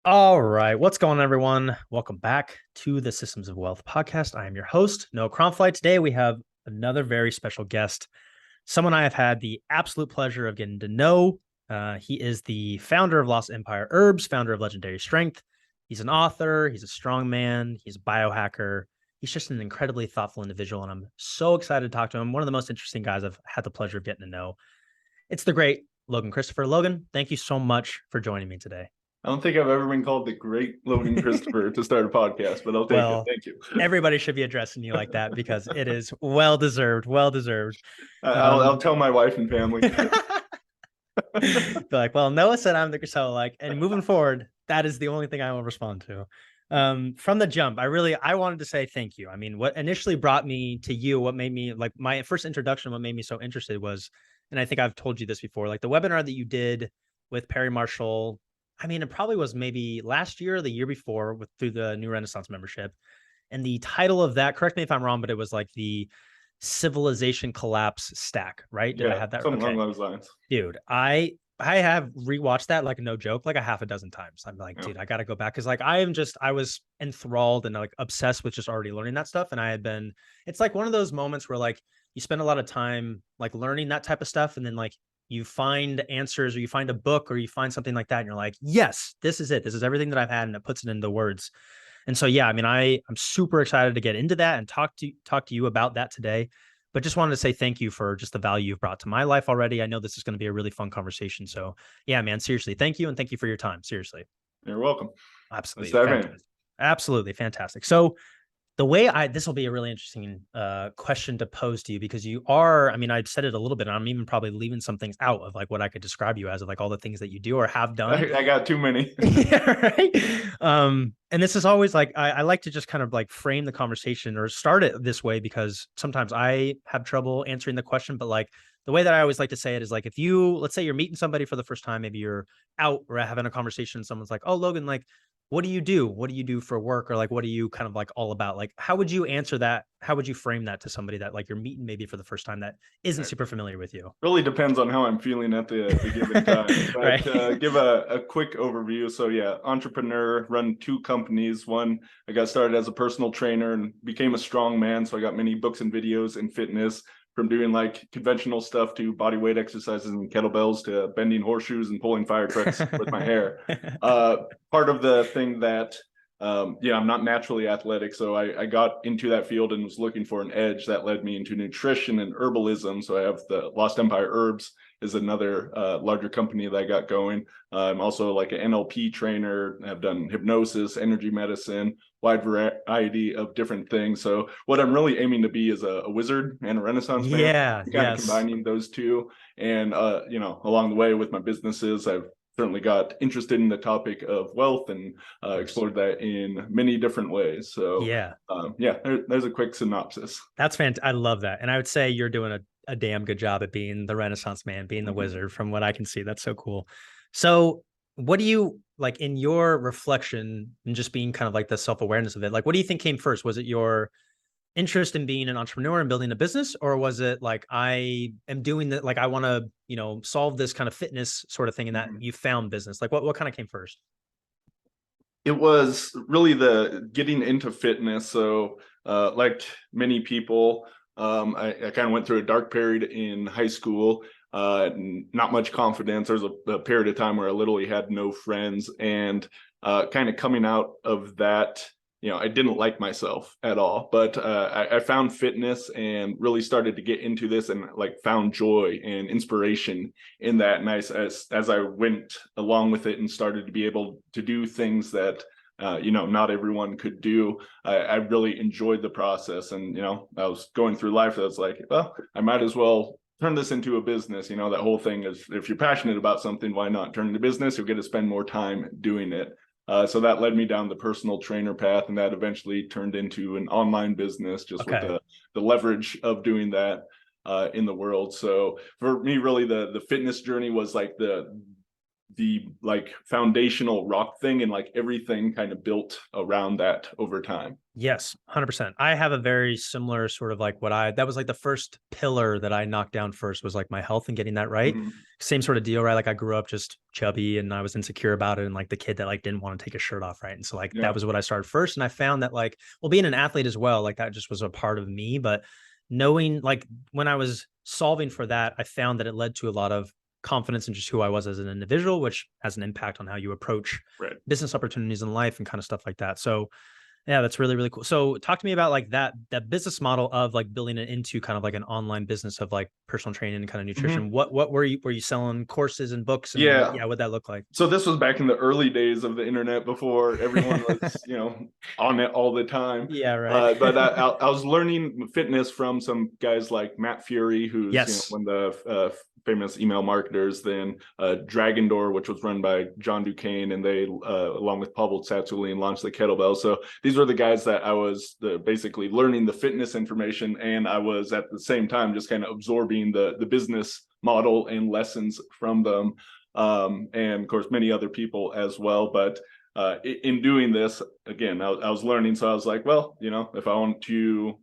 All right. What's going on, everyone? Welcome back to the Systems of Wealth podcast. I am your host, Noah Kronfly. Today, we have another very special guest, someone I have had the absolute pleasure of getting to know. He is the founder of Lost Empire Herbs, founder of Legendary Strength. He's an author, he's a strongman, he's a biohacker. He's just an incredibly thoughtful individual, and I'm so excited to talk to him. One of the most interesting guys I've had the pleasure of getting to know. It's the great Logan Christopher. Logan, thank you so much for joining me today. I don't think I've ever been called the great Logan Christopher to start a podcast, but I'll take it. Well, Thank you. everybody should be addressing you like that because it is well deserved, well deserved. I'll tell my wife and family. Be like, well, Noah said I'm the Griselda like, and moving forward, that is the only thing I will respond to. From the jump, I wanted to say thank you. I mean, what initially brought me to you, what made me like my first introduction, what made me so interested was, and I think I've told you this before, like the webinar that you did with Perry Marshall. I mean, it probably was maybe last year or the year before through the New Renaissance membership. And the title of that, correct me if I'm wrong, but it was like the civilization collapse stack, right? Did I have that? Something Okay. along those lines. Dude, I have rewatched that like no joke, like a half a dozen times. I'm like, Yeah. dude, I gotta go back because like I was enthralled and like obsessed with just already learning that stuff. And I had been, it's like one of those moments where like you spend a lot of time like learning that type of stuff, and then like you find answers or you find a book or you find something like that, and you're like, yes, this is it. This is everything that I've had, and it puts it into words. And so yeah, I mean, I'm super excited to get into that and talk to you about that today. But just wanted to say thank you for just the value you've brought to my life already. I know this is going to be a really fun conversation. So yeah, man, seriously, thank you, and thank you for your time. Seriously. You're welcome. Let's Absolutely dive in. fantastic. Absolutely fantastic. So the way this will be a really interesting question to pose to you, because you are, I mean, I said it a little bit, and I'm even probably leaving some things out of like what I could describe you as, of like all the things that you do or have done. I got too many. Yeah, right. And this is always like I like to just kind of like frame the conversation or start it this way because sometimes I have trouble answering the question. But like the way that I always like to say it is like, if you, let's say you're meeting somebody for the first time, maybe you're out or having a conversation, someone's like, oh, Logan, like, what do you do? What do you do for work? Or like, what are you kind of like all about? Like, how would you answer that? How would you frame that to somebody that like you're meeting maybe for the first time that isn't super familiar with you? Really depends on how I'm feeling at the given time. But Right. give a quick overview. So yeah, entrepreneur, run two companies. One, I got started as a personal trainer and became a strong man. So I got many books and videos in fitness, from doing like conventional stuff to body weight exercises and kettlebells to bending horseshoes and pulling fire trucks with my hair. Part of the thing that I'm not naturally athletic, so I got into that field and was looking for an edge that led me into nutrition and herbalism. So I have the Lost Empire Herbs is another larger company that I got going. I'm also like an NLP trainer. I've done hypnosis, energy medicine, wide variety of different things. So what I'm really aiming to be is a wizard and a Renaissance man. Yeah. Kind of Yes. combining those two, and along the way with my businesses, I've certainly got interested in the topic of wealth and explored that in many different ways. So Yeah. there's a quick synopsis. That's fantastic. I love that. And I would say you're doing a damn good job at being the Renaissance man, being the wizard from what I can see. That's so cool. So, what do you like in your reflection and just being kind of like the self awareness of it? Like, what do you think came first? Was it your interest in being an entrepreneur and building a business, or was it like I am doing that, like I want to, solve this kind of fitness sort of thing, and that you found business? Like, what kind of came first? It was really the getting into fitness. So like many people, I kind of went through a dark period in high school. Not much confidence. There was a period of time where I literally had no friends, and kind of coming out of that, I didn't like myself at all. But I found fitness and really started to get into this, and like found joy and inspiration in that. And as I went along with it and started to be able to do things that not everyone could do, I really enjoyed the process. And I was going through life, I was like, well, I might as well turn this into a business. That whole thing is, if you're passionate about something, why not turn it into business? You'll get to spend more time doing it. So that led me down the personal trainer path, and that eventually turned into an online business, just with Okay. the leverage of doing that in the world. So for me, really, the fitness journey was like the the like foundational rock thing, and like everything kind of built around that over time. Yes, 100%. I have a very similar sort of like that was like the first pillar that I knocked down first was like my health and getting that right. Same sort of deal, right? Like I grew up just chubby and I was insecure about it and like the kid that like didn't want to take his shirt off, right? And so like that was what I started first. And I found that like, well, being an athlete as well, like that just was a part of me. But knowing like when I was solving for that, I found that it led to a lot of confidence in just who I was as an individual, which has an impact on how you approach business opportunities in life and kind of stuff like that. So yeah, that's really, really cool. So talk to me about like that business model of like building it into kind of like an online business of like personal training and kind of nutrition. What were you selling courses and books and what'd that look like? So this was back in the early days of the internet before everyone was, on it all the time. Yeah, right. But I was learning fitness from some guys like Matt Fury, who's one of the famous email marketers, then Dragon Door, which was run by John Duquesne, and they, along with Pavel Tsatsouline, launched the kettlebell. So these were the guys that I was basically learning the fitness information, and I was at the same time just kind of absorbing the business model and lessons from them. And of course, many other people as well. But in doing this, again, I was learning. So I was like, well, if I want to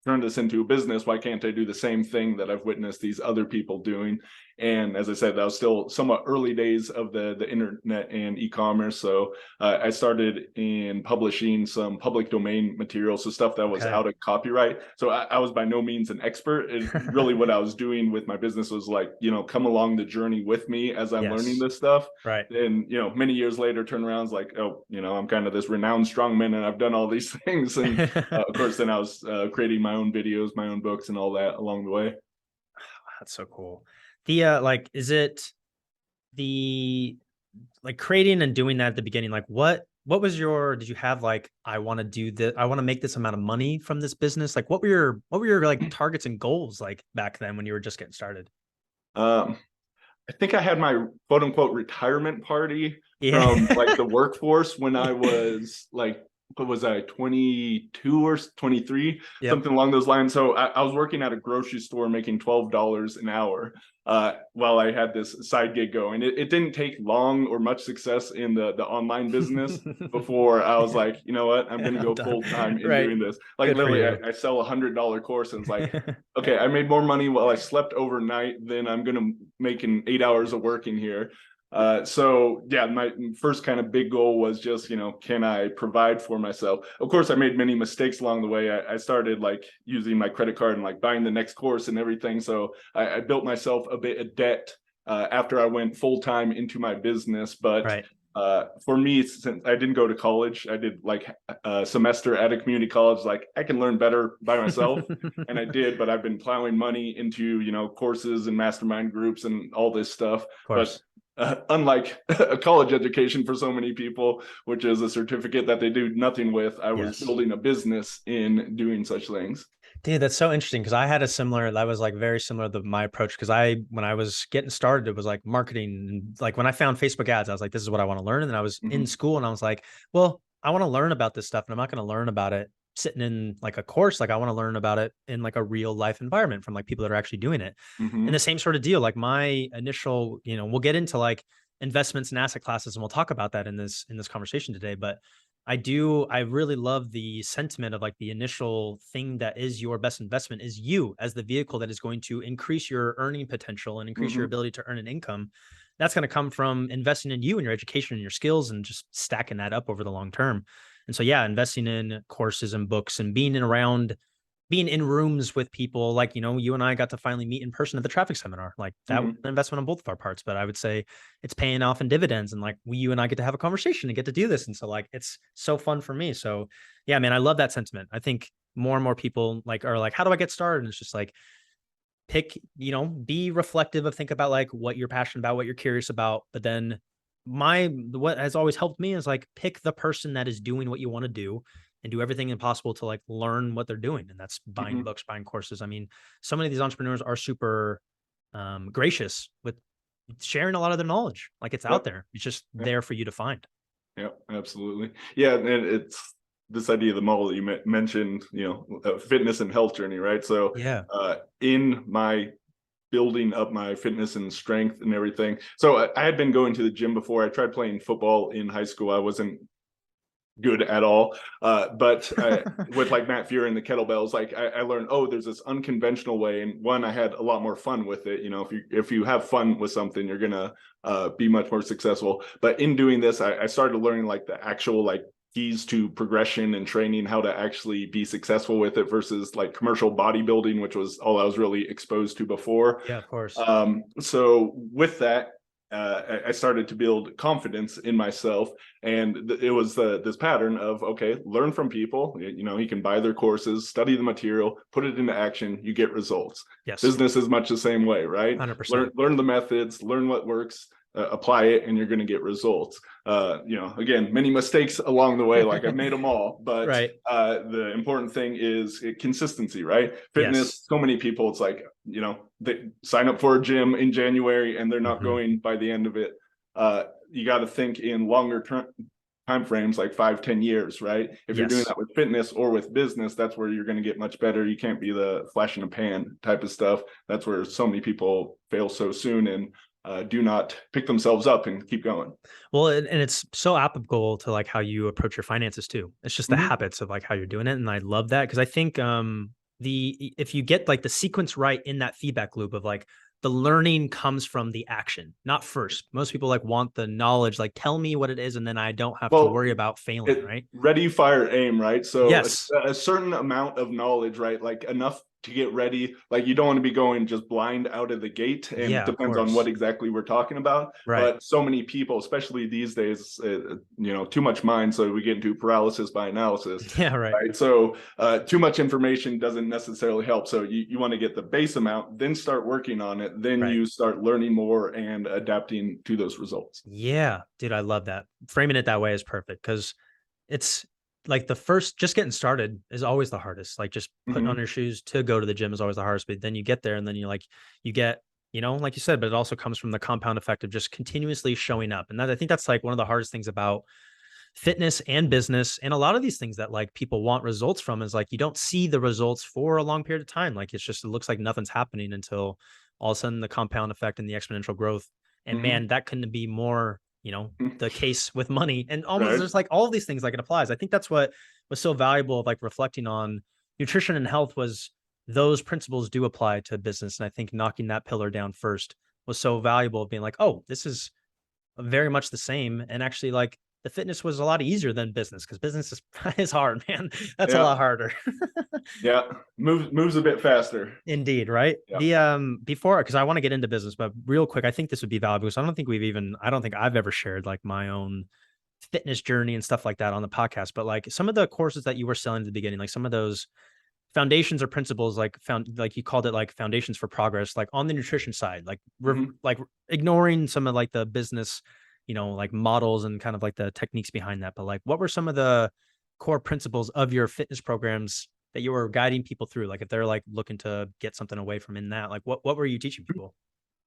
turn this into a business, why can't I do the same thing that I've witnessed these other people doing? And as I said, that was still somewhat early days of the internet and e-commerce. So I started in publishing some public domain material, so stuff that was out of copyright. So I was by no means an expert. Really what I was doing with my business was like, come along the journey with me as I'm learning this stuff. Right. And, many years later, turn around, it's like, oh, I'm kind of this renowned strongman and I've done all these things. And of course, then I was creating my own videos, my own books and all that along the way. That's so cool. Like, is it the like creating and doing that at the beginning? Like what was did you have like, I want to do this, I want to make this amount of money from this business? Like what were your like targets and goals like back then when you were just getting started? I think I had my quote unquote retirement party from like the workforce when I was like, what was I, 22 or 23, something along those lines. So I was working at a grocery store making $12 an hour while I had this side gig going. It didn't take long or much success in the online business before I was like, you know what, I'm going to go full time in doing this. Like literally, I sell $100 course and it's like, okay, I made more money while I slept overnight than I'm going to make in 8 hours of working here. So yeah, my first kind of big goal was just, can I provide for myself? Of course, I made many mistakes along the way. I started like using my credit card and like buying the next course and everything. So I built myself a bit of debt after I went full time into my business. But for me, since I didn't go to college, I did like a semester at a community college. Like I can learn better by myself, and I did. But I've been plowing money into courses and mastermind groups and all this stuff. But unlike a college education for so many people, which is a certificate that they do nothing with, I was building a business in doing such things. Dude, that's so interesting because I had that was like very similar to my approach. Because when I was getting started, it was like marketing. And like when I found Facebook ads, I was like, this is what I want to learn. And then I was in school and I was like, well, I want to learn about this stuff and I'm not going to learn about it sitting in like a course. Like I want to learn about it in like a real life environment from like people that are actually doing it. And the same sort of deal, like my initial, we'll get into like investments and asset classes and we'll talk about that in this conversation today. But I really love the sentiment of like the initial thing that is your best investment is you as the vehicle that is going to increase your earning potential and increase your ability to earn an income. That's going to come from investing in you and your education and your skills and just stacking that up over the long term. And so, yeah, investing in courses and books and being in rooms with people like, you and I got to finally meet in person at the traffic seminar. Like that was an investment on both of our parts, but I would say it's paying off in dividends and like you and I get to have a conversation and get to do this. And so like, it's so fun for me. So yeah, man, I love that sentiment. I think more and more people are like, how do I get started? And it's just like, pick, be reflective think about like what you're passionate about, what you're curious about. But then what has always helped me is like, pick the person that is doing what you want to do and do everything impossible to like learn what they're doing. And that's buying books, buying courses. I mean, so many of these entrepreneurs are super gracious with sharing a lot of their knowledge. Like it's out there. It's just there for you to find. Yeah, absolutely. Yeah. And it's this idea of the model that you mentioned, fitness and health journey, right? So in my building up my fitness and strength and everything. So I had been going to the gym before. I tried playing football in high school. I wasn't good at all. But with like Matt Fury and the kettlebells, like I learned, oh, there's this unconventional way. And one, I had a lot more fun with it. You know, if you have fun with something, you're gonna be much more successful. But in doing this, I started learning like the actual like keys to progression and training, how to actually be successful with it versus like commercial bodybuilding, which was all I was really exposed to before. Yeah, of course. So with that, I started to build confidence in myself, and it was this pattern of, okay, learn from people. You know, you can buy their courses, study the material, put it into action, you get results. Yes. Business is much the same way, right? 100%. Learn the methods, learn what works, apply it, and you're going to get results. You know, again, many mistakes along the way, like I've made them all, but right. The important thing is consistency, right? Fitness, Yes. so many people, it's like, you know, they sign up for a gym in January and they're not going by the end of it. You got to think in longer term time frames, like 5-10 years, right? If you're doing that with fitness or with business, that's where you're going to get much better. You can't be the flash in a pan type of stuff. That's where so many people fail so soon and do not pick themselves up and keep going. Well, and it's so applicable to like how you approach your finances too. It's just the habits of like how you're doing it. And I love that because I think if you get like the sequence right in that feedback loop of like the learning comes from the action, not first. Most people like want the knowledge, like tell me what it is, and then I don't have to worry about failing, right? Ready, fire, aim, right? So yes. a certain amount of knowledge, right? Like enough to get ready. Like you don't want to be going just blind out of the gate, and it depends on what exactly we're talking about. Right. But so many people, especially these days, you know, too much mind, so we get into paralysis by analysis. Yeah, right. So too much information doesn't necessarily help. So you want to get the base amount, then start working on it, then you start learning more and adapting to those results. Yeah, dude, I love that. Framing it that way is perfect because it's like the first, just getting started is always the hardest. Like just putting on your shoes to go to the gym is always the hardest, but then you get there and then you get, you know, like you said, but it also comes from the compound effect of just continuously showing up. And I think that's like one of the hardest things about fitness and business. And a lot of these things that like people want results from is like, you don't see the results for a long period of time. Like it looks like nothing's happening until all of a sudden the compound effect and the exponential growth. And man, that couldn't be more, you know, the case with money and almost there's like all of these things like it applies. I think that's what was so valuable of like reflecting on nutrition and health was those principles do apply to business. And I think knocking that pillar down first was so valuable of being like, oh, this is very much the same. And actually like the fitness was a lot easier than business because business is hard, man. That's a lot harder. Moves a bit faster. Indeed, right? The before, because I want to get into business, but real quick, I think this would be valuable because I don't think I've ever shared like my own fitness journey and stuff like that on the podcast. But like some of the courses that you were selling at the beginning, like some of those foundations or principles, like you called it like foundations for progress, like on the nutrition side, like like ignoring some of like the business, you know, like models and kind of like the techniques behind that. But like, what were some of the core principles of your fitness programs that you were guiding people through? Like if they're like looking to get something away from in that, like what were you teaching people?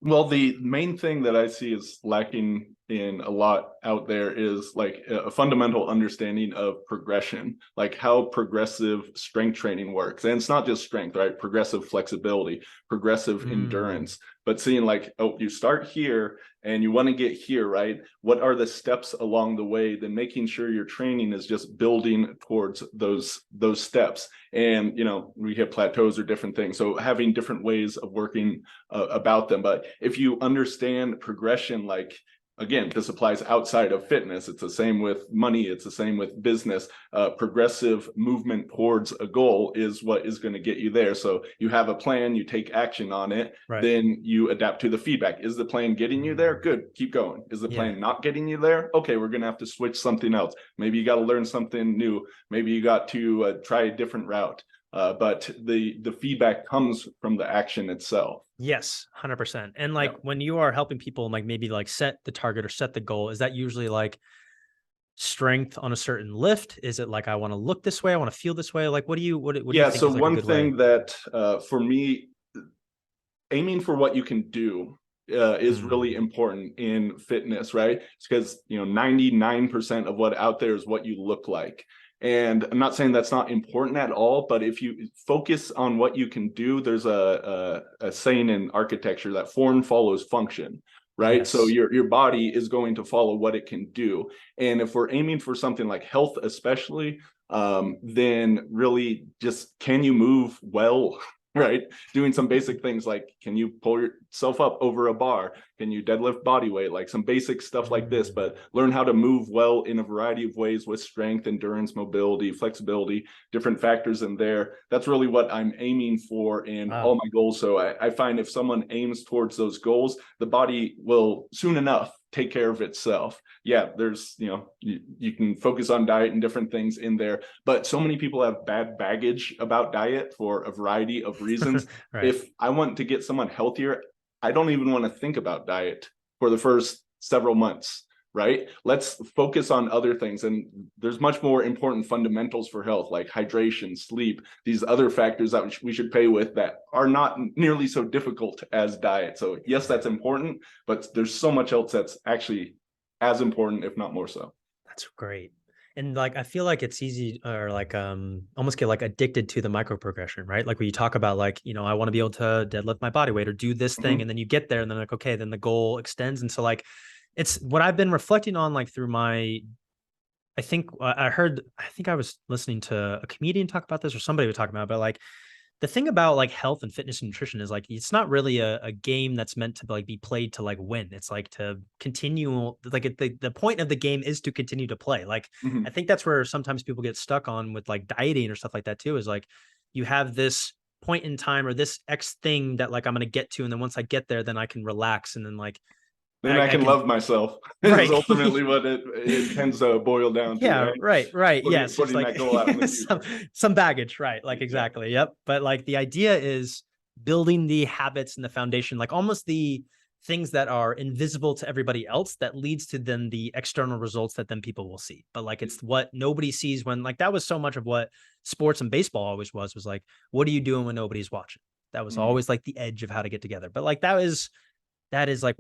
Well, the main thing that I see is lacking in a lot out there is like a fundamental understanding of progression, like how progressive strength training works. And it's not just strength, right? Progressive flexibility, progressive endurance, but seeing like, oh, you start here and you want to get here, right? What are the steps along the way? Then making sure your training is just building towards those steps. And, you know, we hit plateaus or different things. So having different ways of working about them. But if you understand progression, like, again, this applies outside of fitness. It's the same with money. It's the same with business. Progressive movement towards a goal is what is going to get you there. So you have a plan, you take action on it, then you adapt to the feedback. Is the plan getting you there? Good, keep going. Is the plan not getting you there? Okay, we're going to have to switch something else. Maybe you got to learn something new. Maybe you got to try a different route. But the feedback comes from the action itself. Yes, 100%. And like when you are helping people, like maybe like set the target or set the goal, is that usually like strength on a certain lift? Is it like, I want to look this way, I want to feel this way? Like, what do you think so is like one thing that for me, aiming for what you can do is really important in fitness, right? It's because, you know, 99% of what out there is what you look like. And I'm not saying that's not important at all, but if you focus on what you can do, there's a saying in architecture that form follows function, right? Yes. So your body is going to follow what it can do. And if we're aiming for something like health, especially, then really just, can you move well? Right? Doing some basic things like, can you pull yourself up over a bar? Can you deadlift body weight? Like some basic stuff like this, but learn how to move well in a variety of ways with strength, endurance, mobility, flexibility, different factors in there. That's really what I'm aiming for in all my goals. So I find if someone aims towards those goals, the body will soon enough take care of itself. Yeah, there's, you can focus on diet and different things in there, but so many people have bad baggage about diet for a variety of reasons. Right. If I want to get someone healthier, I don't even want to think about diet for the first several months, right? Let's focus on other things. And there's much more important fundamentals for health, like hydration, sleep, these other factors that we should pay with that are not nearly so difficult as diet. So yes, that's important, but there's so much else that's actually as important, if not more so. That's great. And like, I feel like it's easy, or like, almost get like addicted to the micro progression, right? Like when you talk about like, I want to be able to deadlift my body weight or do this thing. And then you get there and then like, okay, then the goal extends. And so like, it's what I've been reflecting on, like through my, I think I was listening to a comedian talk about this, or somebody was talking about it, but like, the thing about like health and fitness and nutrition is like, it's not really a game that's meant to like be played to like win. It's like to continue, like the point of the game is to continue to play. Like, I think that's where sometimes people get stuck on with like dieting or stuff like that too, is like, you have this point in time or this X thing that like I'm going to get to. And then once I get there, then I can relax. And then like, then I can love myself. Right. Is ultimately what it tends to boil down to. Yeah, right. Yes, putting like that goal out in the future. some baggage, right? Like exactly. Yep. But like the idea is building the habits and the foundation, like almost the things that are invisible to everybody else that leads to then the external results that then people will see. But like it's what nobody sees when, like, that was so much of what sports and baseball always was like, what are you doing when nobody's watching? That was always like the edge of how to get together. But like that is like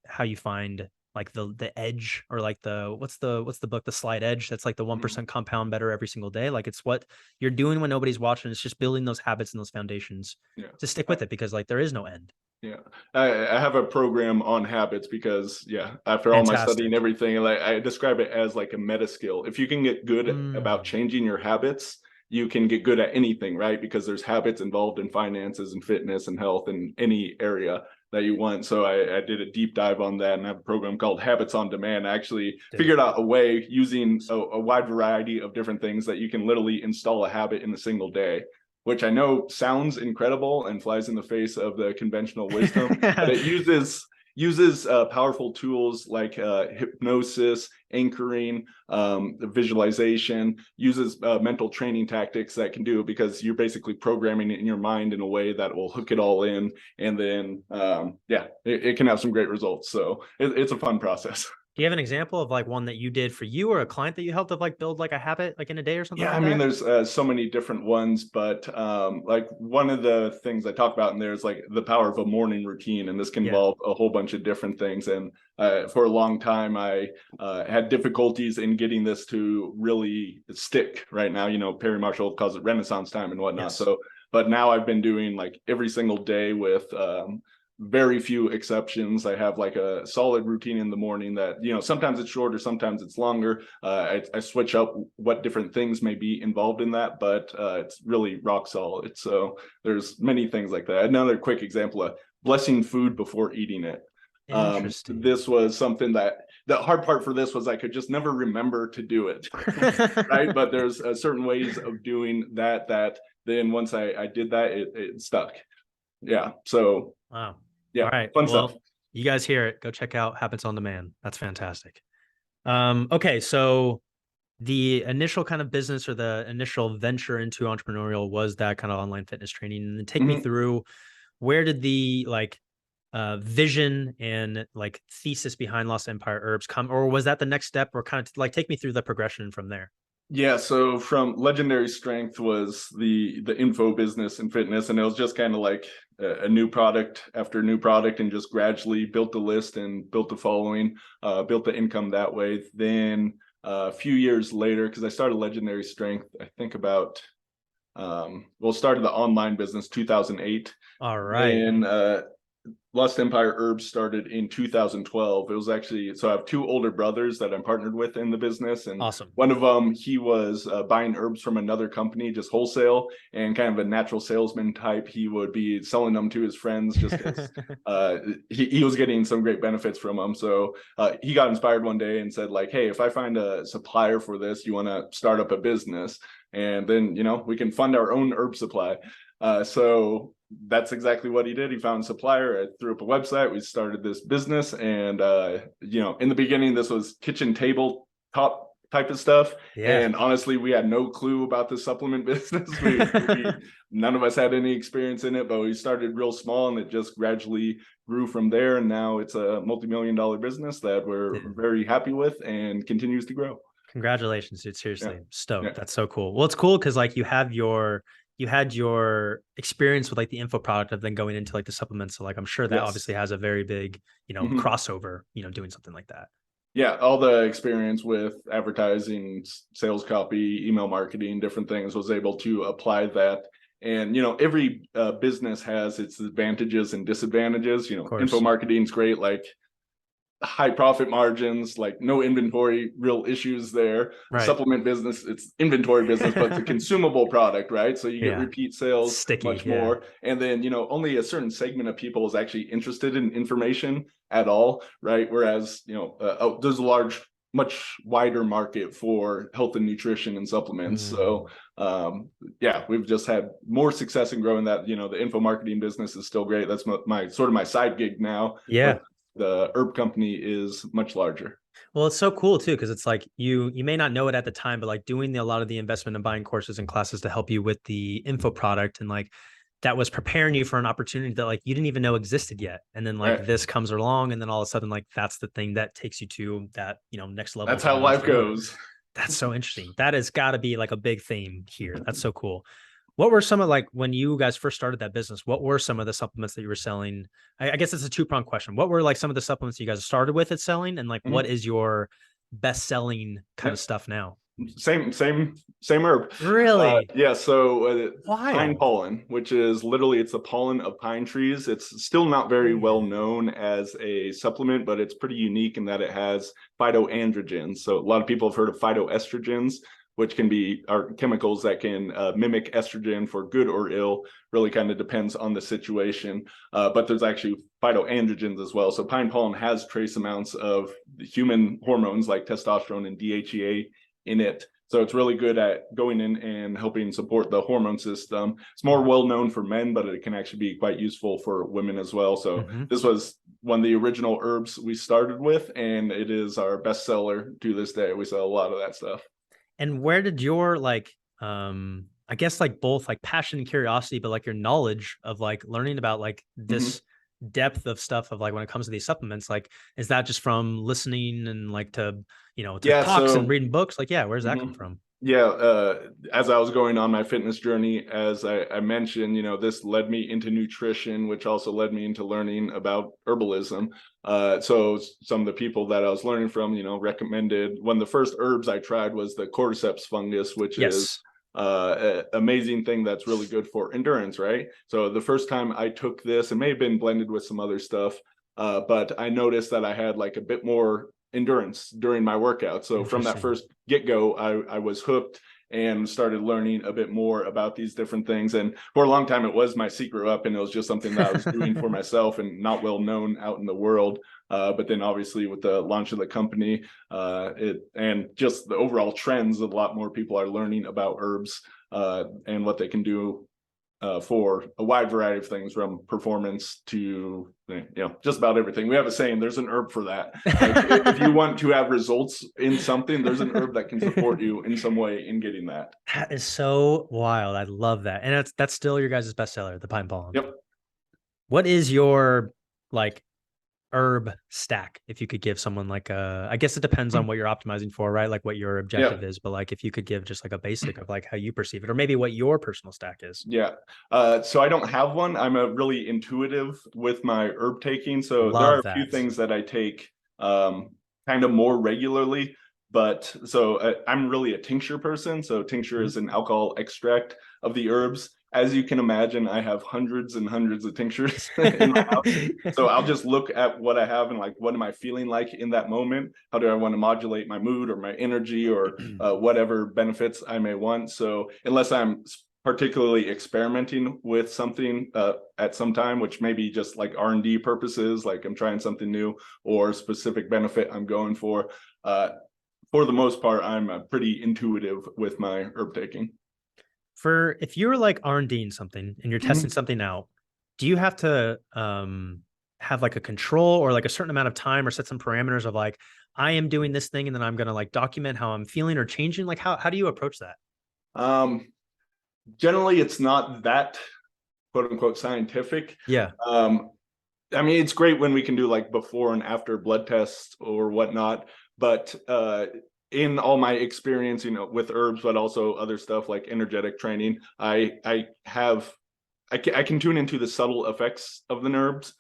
how you find like the edge, or like what's the book, The Slight Edge? That's like the 1% compound better every single day. Like it's what you're doing when nobody's watching. It's just building those habits and those foundations to stick with it, because like there is no end. Yeah, I have a program on habits because after all my studying and everything, like I describe it as like a meta skill. If you can get good about changing your habits, you can get good at anything, right? Because there's habits involved in finances and fitness and health in any area that you want. So I did a deep dive on that, and I have a program called Habits on Demand. I actually figured out a way using a wide variety of different things that you can literally install a habit in a single day, which I know sounds incredible and flies in the face of the conventional wisdom, but it uses powerful tools like hypnosis, anchoring, visualization, uses mental training tactics that can do it, because you're basically programming it in your mind in a way that will hook it all in. And then, it can have some great results. So it's a fun process. Do you have an example of like one that you did for you or a client that you helped to like build like a habit like in a day or something? Yeah, like I mean, there's so many different ones, but like one of the things I talk about in there is like the power of a morning routine, and this can involve a whole bunch of different things. And for a long time, I had difficulties in getting this to really stick. Right now, Perry Marshall calls it Renaissance time and whatnot. Yes. So, but now I've been doing like every single day with very few exceptions. I have like a solid routine in the morning that, sometimes it's shorter, sometimes it's longer. I switch up what different things may be involved in that, but it's really rock solid. So there's many things like that. Another quick example of blessing food before eating it. Interesting. This was something that the hard part for this was I could just never remember to do it. Right. But there's certain ways of doing that then once I did that, it stuck. Yeah. So wow. Yeah. All right. Fun stuff. You guys hear it. Go check out Habits on Demand. That's fantastic. Okay. So the initial kind of business or the initial venture into entrepreneurial was that kind of online fitness training. And then take me through, where did the like vision and like thesis behind Lost Empire Herbs come, or was that the next step, or kind of like take me through the progression from there? Yeah, so from Legendary Strength was the info business and fitness, and it was just kind of like a new product after new product, and just gradually built the list and built the following, built the income that way. Then a few years later, because I started Legendary Strength, I think about started the online business 2008. All right. And Lost Empire Herbs started in 2012. It was actually, so I have two older brothers that I'm partnered with in the business. And Awesome. one of them, he was buying herbs from another company, just wholesale, and kind of a natural salesman type. He would be selling them to his friends just because he was getting some great benefits from them. So he got inspired one day and said like, hey, if I find a supplier for this, you want to start up a business? And then, we can fund our own herb supply. So that's exactly what he did. He found a supplier. I threw up a website. We started this business. And, in the beginning, this was kitchen table top type of stuff. Yeah. And honestly, we had no clue about the supplement business. None of us had any experience in it, but we started real small and it just gradually grew from there. And now it's a multi-million-dollar business that we're very happy with and continues to grow. Congratulations, dude. Seriously, Yeah. stoked. Yeah. That's so cool. Well, it's cool because like you had your experience with like the info product of then going into like the supplements. So like I'm sure that obviously has a very big, crossover, doing something like that. Yeah, all the experience with advertising, sales copy, email marketing, different things, was able to apply that. And every business has its advantages and disadvantages. Info marketing is great, like high profit margins, like no inventory real issues there. Right. Supplement business, it's inventory business, but it's a consumable product, right? So you get repeat sales, much more. And then only a certain segment of people is actually interested in information at all, right? Whereas there's a much wider market for health and nutrition and supplements. So we've just had more success in growing that. The info marketing business is still great. That's my sort of my side gig now. Yeah. The herb company is much larger. Well, it's so cool too, because it's like you may not know it at the time, but like doing a lot of the investment and buying courses and classes to help you with the info product, and like that was preparing you for an opportunity that like you didn't even know existed yet. And then like this comes along, and then all of a sudden like that's the thing that takes you to that next level. That's how life goes. That's so interesting. That has got to be like a big theme here. That's so cool. What were some of like when you guys first started that business? What were some of the supplements that you were selling? I guess it's a two-pronged question. What were like some of the supplements you guys started with at selling, and like what is your best-selling kind of stuff now? Same herb. Really? Yeah. So pine pollen, which is literally it's the pollen of pine trees. It's still not very well known as a supplement, but it's pretty unique in that it has phytoandrogens. So a lot of people have heard of phytoestrogens, which are chemicals that can mimic estrogen for good or ill. Really kind of depends on the situation. But there's actually phytoandrogens as well. So pine pollen has trace amounts of human hormones like testosterone and DHEA in it. So it's really good at going in and helping support the hormone system. It's more well known for men, but it can actually be quite useful for women as well. So this was one of the original herbs we started with, and it is our best seller to this day. We sell a lot of that stuff. And where did your like I guess like both like passion and curiosity, but like your knowledge of like learning about like this depth of stuff of like when it comes to these supplements, like is that just from listening and like to talks and reading books? Like where's that come from? As I was going on my fitness journey, as I mentioned, this led me into nutrition, which also led me into learning about herbalism. So some of the people that I was learning from, recommended one of the first herbs I tried was the cordyceps fungus, which is amazing thing that's really good for endurance, right? So the first time I took this, it may have been blended with some other stuff, but I noticed that I had like a bit more endurance during my workout. So from that first get-go, I was hooked and started learning a bit more about these different things. And for a long time, it was my secret weapon. It was just something that I was doing for myself and not well known out in the world. But then obviously with the launch of the company, and just the overall trends, a lot more people are learning about herbs and what they can do for a wide variety of things, from performance to just about everything. We have a saying, there's an herb for that. Like, if you want to have results in something, there's an herb that can support you in some way in getting that. That is so wild. I love that. And that's still your guys' bestseller, the pine pollen. Yep. What is your like herb stack, if you could give someone like I guess it depends on what you're optimizing for, right? Like what your objective is, but like if you could give just like a basic of like how you perceive it, or maybe what your personal stack is. So I don't have one. I'm a really intuitive with my herb taking. So there are a few things that I take kind of more regularly. But so I'm really a tincture person. So tincture Mhm. is an alcohol extract of the herbs. As you can imagine, I have hundreds and hundreds of tinctures in my house. So I'll just look at what I have and like, what am I feeling like in that moment? How do I want to modulate my mood or my energy or whatever benefits I may want? So unless I'm particularly experimenting with something at some time, which may be just like R&D purposes, like I'm trying something new or specific benefit I'm going for the most part, I'm pretty intuitive with my herb taking. For if you're like R&Ding something and you're testing Mhm. something out, do you have to have like a control or like a certain amount of time or set some parameters of like, I am doing this thing and then I'm gonna like document how I'm feeling or changing? Like how do you approach that? Um, Generally, it's not that quote unquote scientific. Yeah. Um, I mean, it's great when we can do like before and after blood tests or whatnot, but in all my experience, with herbs, but also other stuff like energetic training, I can tune into the subtle effects of the herbs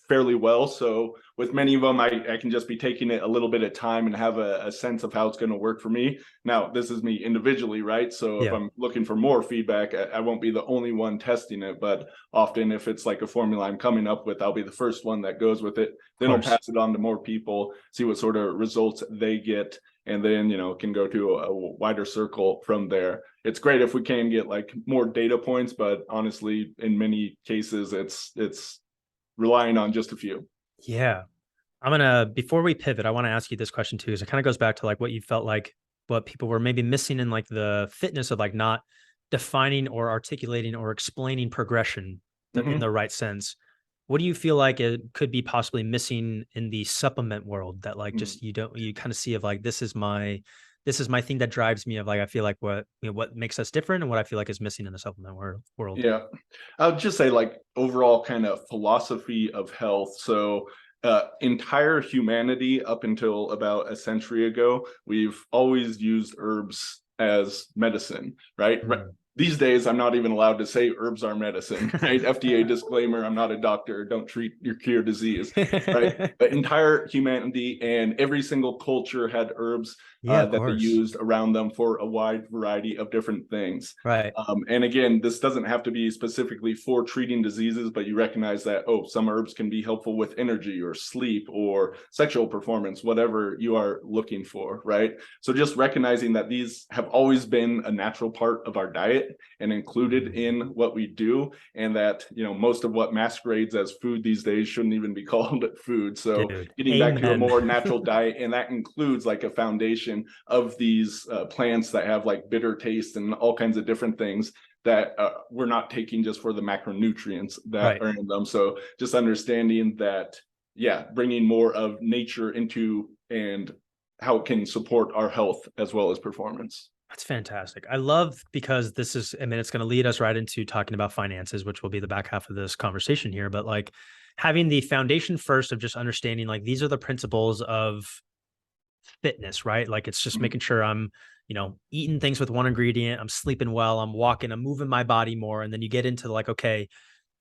fairly well. So with many of them, I can just be taking it a little bit of time and have a sense of how it's going to work for me. Now, this is me individually, right? So if Yeah. I'm looking for more feedback, I won't be the only one testing it, but often if it's like a formula I'm coming up with, I'll be the first one that goes with it. Of Then I'll course. pass it on to more people, see what sort of results they get, and then can go to a wider circle from there. It's great if we can get like more data points, but honestly, in many cases, it's relying on just a few. Yeah. Before we pivot, I want to ask you this question too, because it kind of goes back to like what you felt like what people were maybe missing in like the fitness of like not defining or articulating or explaining progression in the Mm-hmm. right sense. What do you feel like it could be possibly missing in the supplement world that like Mm-hmm. just you kind of see of like this is my thing that drives me of like I feel like what makes us different and what I feel like is missing in the supplement world. Yeah, I would just say like overall kind of philosophy of health. So entire humanity up until about a century ago, we've always used herbs as medicine, right? Mm. These days, I'm not even allowed to say herbs are medicine, right? FDA disclaimer, I'm not a doctor, don't treat your cure disease, right? But entire humanity and every single culture had herbs Yeah, of that they course. used around them for a wide variety of different things. Right. And again, this doesn't have to be specifically for treating diseases, but you recognize that, oh, some herbs can be helpful with energy or sleep or sexual performance, whatever you are looking for, right? So just recognizing that these have always been a natural part of our diet and included in what we do, and that, most of what masquerades as food these days shouldn't even be called food. So Dude, getting back to a amen. more natural diet, and that includes like a foundation of these plants that have like bitter taste and all kinds of different things that we're not taking just for the macronutrients that Right. are in them. So just understanding that, yeah, bringing more of nature into and how it can support our health as well as performance. That's fantastic. I love because this is, I mean, it's going to lead us right into talking about finances, which will be the back half of this conversation here. But like having the foundation first of just understanding like these are the principles of fitness, right? Like it's just Mhm. making sure I'm, eating things with one ingredient, I'm sleeping well, I'm walking, I'm moving my body more. And then you get into like, okay,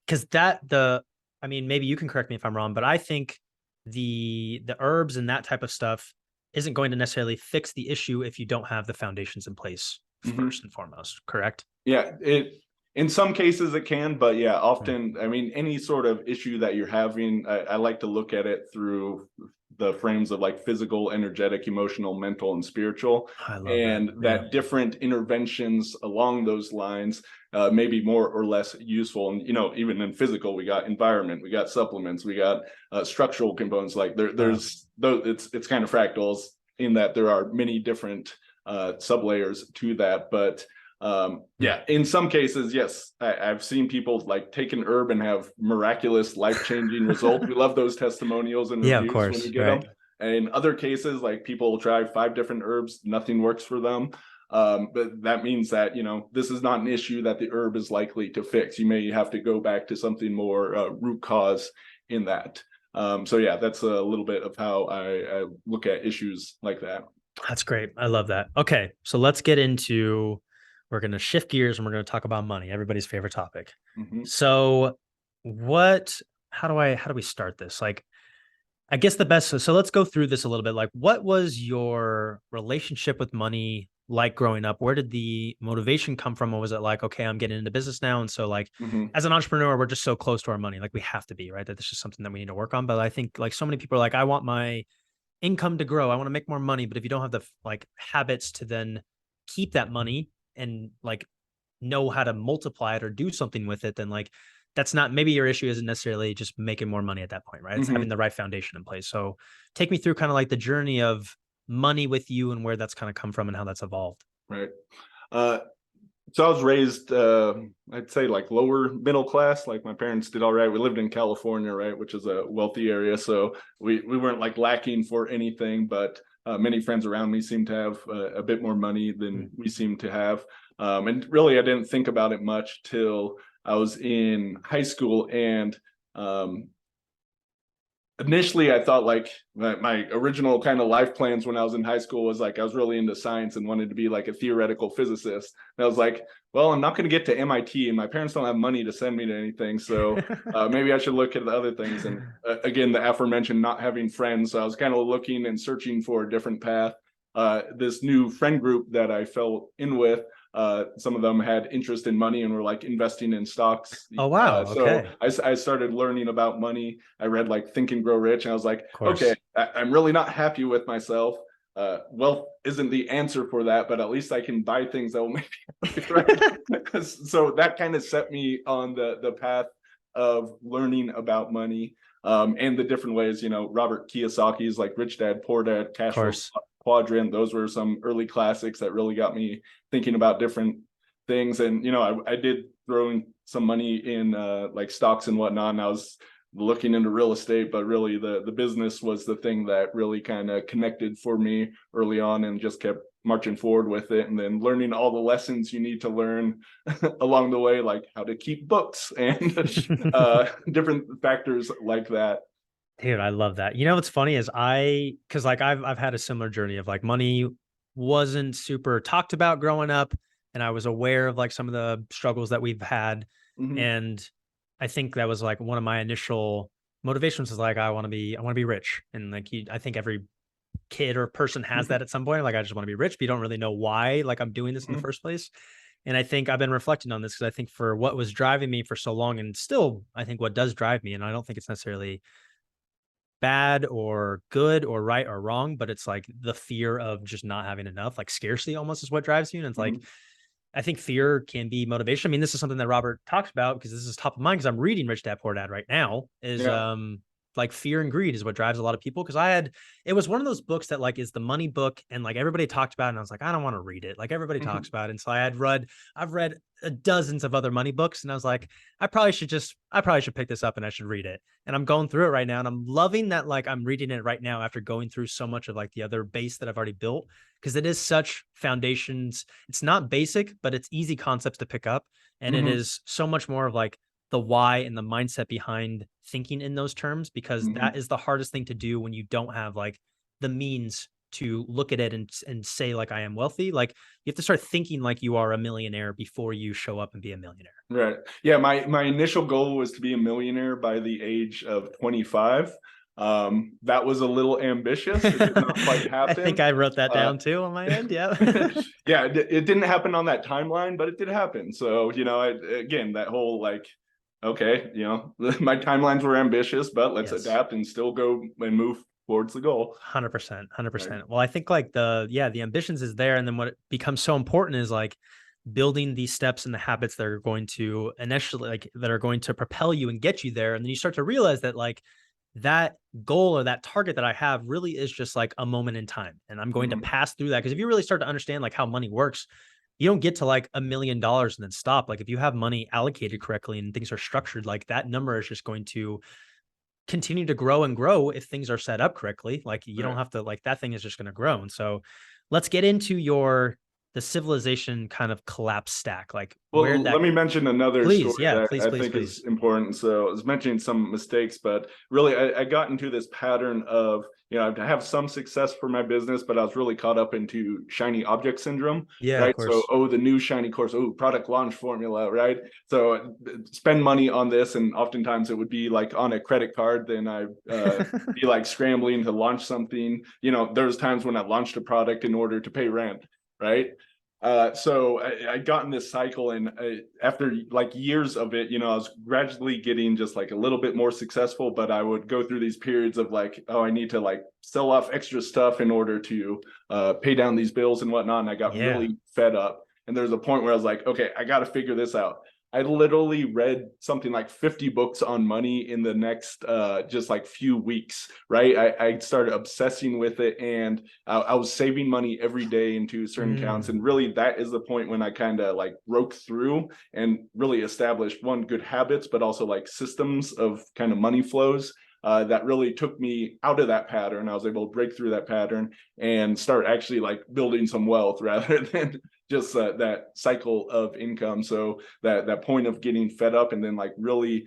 because I mean, maybe you can correct me if I'm wrong, but I think the herbs and that type of stuff isn't going to necessarily fix the issue if you don't have the foundations in place Mhm. first and foremost, correct? Yeah, it in some cases it can, but yeah, Mm. often, I mean, any sort of issue that you're having, I like to look at it through the frames of like physical, energetic, emotional, mental, and spiritual, I love that. and Yeah. that different interventions along those lines may be more or less useful. And even in physical, we got environment, we got supplements, we got structural components. Like Yeah. there's those, it's kind of fractals in that there are many different sub layers to that, but Mm. yeah, in some cases, yes, I've seen people like take an herb and have miraculous life-changing results. We love those testimonials and Yeah, of reviews when we course. get Right. them. And in other cases, like people will try 5 different herbs, nothing works for them. But that means that this is not an issue that the herb is likely to fix. You may have to go back to something more root cause in that. So yeah, that's a little bit of how I look at issues like that. That's great. I love that. Okay. So let's get into, we're going to shift gears and we're going to talk about money, everybody's favorite topic. Mhm. So what, how do we start this? Like, I guess the best. So let's go through this a little bit. Like, what was your relationship with money like growing up? Where did the motivation come from? Or was it like, okay, I'm getting into business now, and so like, Hmm. as an entrepreneur, we're just so close to our money, like we have to be, right? That this is something that we need to work on. But I think like so many people are like, I want my income to grow. I want to make more money. But if you don't have the like habits to then keep that money and like know how to multiply it or do something with it, then like that's not, maybe your issue isn't necessarily just making more money at that point, right? It's having Hmm. the right foundation in place. So take me through kind of like the journey of money with you and where that's kind of come from and how that's evolved. Right. Uh, so I was raised, I'd say like lower middle class. Like my parents did all right. We lived in California, right, which is a wealthy area. So we weren't like lacking for anything, but many friends around me seemed to have a bit more money than we seem to have. And really, I didn't think about it much till I was in high school. And initially I thought like my original kind of life plans when I was in high school was like I was really into science and wanted to be like a theoretical physicist. And I was like, well, I'm not going to get to MIT and my parents don't have money to send me to anything. So maybe I should look at the other things. And again, the aforementioned not having friends. So I was kind of looking and searching for a different path. This new friend group that I fell in with, some of them had interest in money and were like investing in stocks. Oh, wow. So Okay. I started learning about money. I read like Think and Grow Rich, and I was like, Of okay, course. I'm really not happy with myself. Wealth isn't the answer for that, but at least I can buy things that will make me happy, right? So that kind of set me on the path of learning about money, and the different ways. Robert Kiyosaki's like Rich Dad Poor Dad, Of Cash Flow course. Quadrant. Those were some early classics that really got me thinking about different things. And I did throw in some money in like stocks and whatnot, and I was looking into real estate, but really the business was the thing that really kind of connected for me early on, and just kept marching forward with it, and then learning all the lessons you need to learn along the way, like how to keep books and different factors like that. Dude, I love that. What's funny is cause like I've had a similar journey of like money wasn't super talked about growing up. And I was aware of like some of the struggles that we've had. Hmm. And I think that was like one of my initial motivations is like, I want to be rich. And like, I think every kid or person has that at some point. Like, I just want to be rich, but you don't really know why, like I'm doing this in the Hmm. first place. And I think I've been reflecting on this because I think for what was driving me for so long and still, I think what does drive me, and I don't think it's necessarily bad or good or right or wrong, but it's like the fear of just not having enough, like scarcity almost is what drives you. And it's like, Hmm. I think fear can be motivation. I mean, this is something that Robert talks about because this is top of mind because I'm reading Rich Dad Poor Dad right now. Is Yeah. like fear and greed is what drives a lot of people. Because it was one of those books that like is the money book, and like everybody talked about it, and I was like, I don't want to read it. Like everybody talks Hmm. about it, and so I've read dozens of other money books, and I was like, I probably should pick this up and I should read it. And I'm going through it right now, and I'm loving that like I'm reading it right now after going through so much of like the other base that I've already built because it is such foundations. It's not basic, but it's easy concepts to pick up. And it Hmm. is so much more of like the why and the mindset behind thinking in those terms, because that Hmm. is the hardest thing to do when you don't have like the means to look at it and say like I am wealthy. Like you have to start thinking like you are a millionaire before you show up and be a millionaire. Right. Yeah. My initial goal was to be a millionaire by the age of 25. That was a little ambitious. It did not quite I think happen. I wrote that Uh, down too on my end. Yeah. yeah, it didn't happen on that timeline, but it did happen. So, again, that whole like, okay, my timelines were ambitious, but let's Yes. adapt and still go and move towards the goal. 100%, Right. 100%. Well, I think like the ambitions is there. And then what becomes so important is like building these steps and the habits that are going to initially like that are going to propel you and get you there. And then you start to realize that like that goal or that target that I have really is just like a moment in time. And I'm going to Hmm. pass through that. Cause if you really start to understand like how money works, you don't get to like $1 million and then stop. Like if you have money allocated correctly and things are structured, like that number is just going to continue to grow and grow if things are set up correctly. Like you don't Right. have to like that thing is just going to grow. And so let's get into your the civilization kind of collapse stack, like where Well, that, let me mention another please. story Yeah, that please, I please, think is please. important. So I was mentioning some mistakes, but really I got into this pattern of, I have some success for my business, but I was really caught up into shiny object syndrome, Yeah, of right? So, course. oh, the new shiny course, oh, product launch formula, right? So spend money on this. And oftentimes it would be like on a credit card, then I be like scrambling to launch something. There's times when I launched a product in order to pay rent, right? So I got in this cycle, and after like years of it, I was gradually getting just like a little bit more successful, but I would go through these periods of like, oh, I need to like sell off extra stuff in order to pay down these bills and whatnot. And I got Yeah. really fed up. And there's a point where I was like, okay, I got to figure this out. I literally read something like 50 books on money in the next just like few weeks, right? I started obsessing with it, and I was saving money every day into certain accounts. And really that is the point when I kind of like broke through and really established one, good habits, but also like systems of kind of money flows. That really took me out of that pattern. I was able to break through that pattern and start actually like building some wealth rather than just that cycle of income. So that point of getting fed up, and then like really,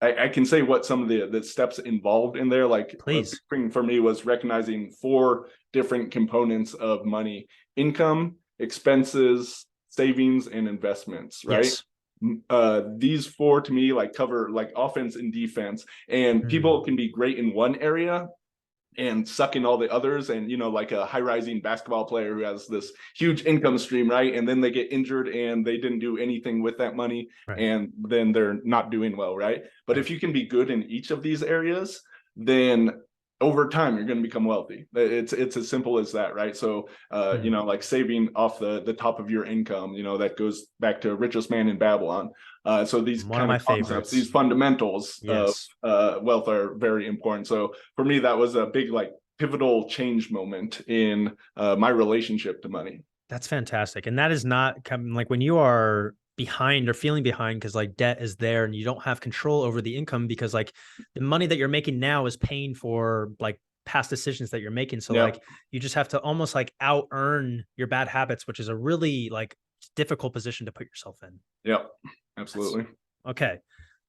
I can say what some of the steps involved in there. Like a big Please. thing for me was recognizing 4 different components of money: income, expenses, savings, and investments, right? Yes. These 4 to me like cover like offense and defense, and people can be great in one area and suck in all the others. And like a high rising basketball player who has this huge income stream, right? And then they get injured and they didn't do anything with that money, Right. and then they're not doing well, right? But Right. if you can be good in each of these areas, then over time you're going to become wealthy. It's as simple as that, right? So like saving off the top of your income, that goes back to richest man in Babylon. So these One of kind of my concepts, these favorites. fundamentals of Yes. wealth are very important. So for me, that was a big like pivotal change moment in my relationship to money. That's fantastic. And that is not coming like when you are behind or feeling behind because like debt is there and you don't have control over the income because like the money that you're making now is paying for like past decisions that you're making. So Yep. like you just have to almost like out earn your bad habits, which is a really like difficult position to put yourself in. Yep. That's Absolutely. okay.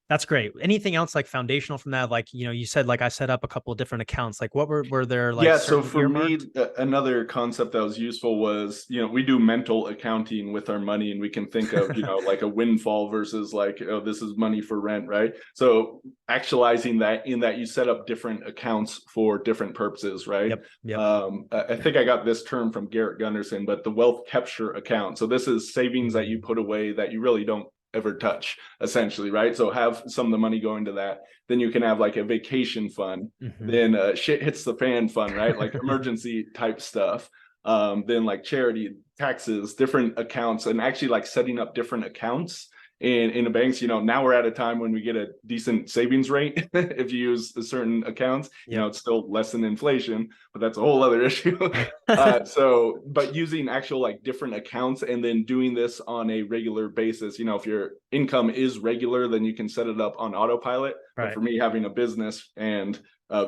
That's great. Anything else like foundational from that? Like, you said like I set up a couple of different accounts. Like what were there like Yeah, so certain for me, earmarked? another concept that was useful was, we do mental accounting with our money, and we can think of, like a windfall versus like, oh, this is money for rent, right? So actualizing that in that you set up different accounts for different purposes, right? Yep. Yep. I think I got this term from Garrett Gunderson, but the wealth capture account. So this is savings that you put away that you really don't ever touch, essentially, right? So have some of the money going to that. Then you can have like a vacation fund, then shit hits the fan fund, right? Like emergency type stuff. Then like charity, taxes, different accounts, and actually like setting up different accounts in the banks. Now we're at a time when we get a decent savings rate if you use certain accounts. Yep. It's still less than inflation, but that's a whole other issue. But using actual like different accounts and then doing this on a regular basis. If your income is regular, then you can set it up on autopilot. But Right. for me, having a business and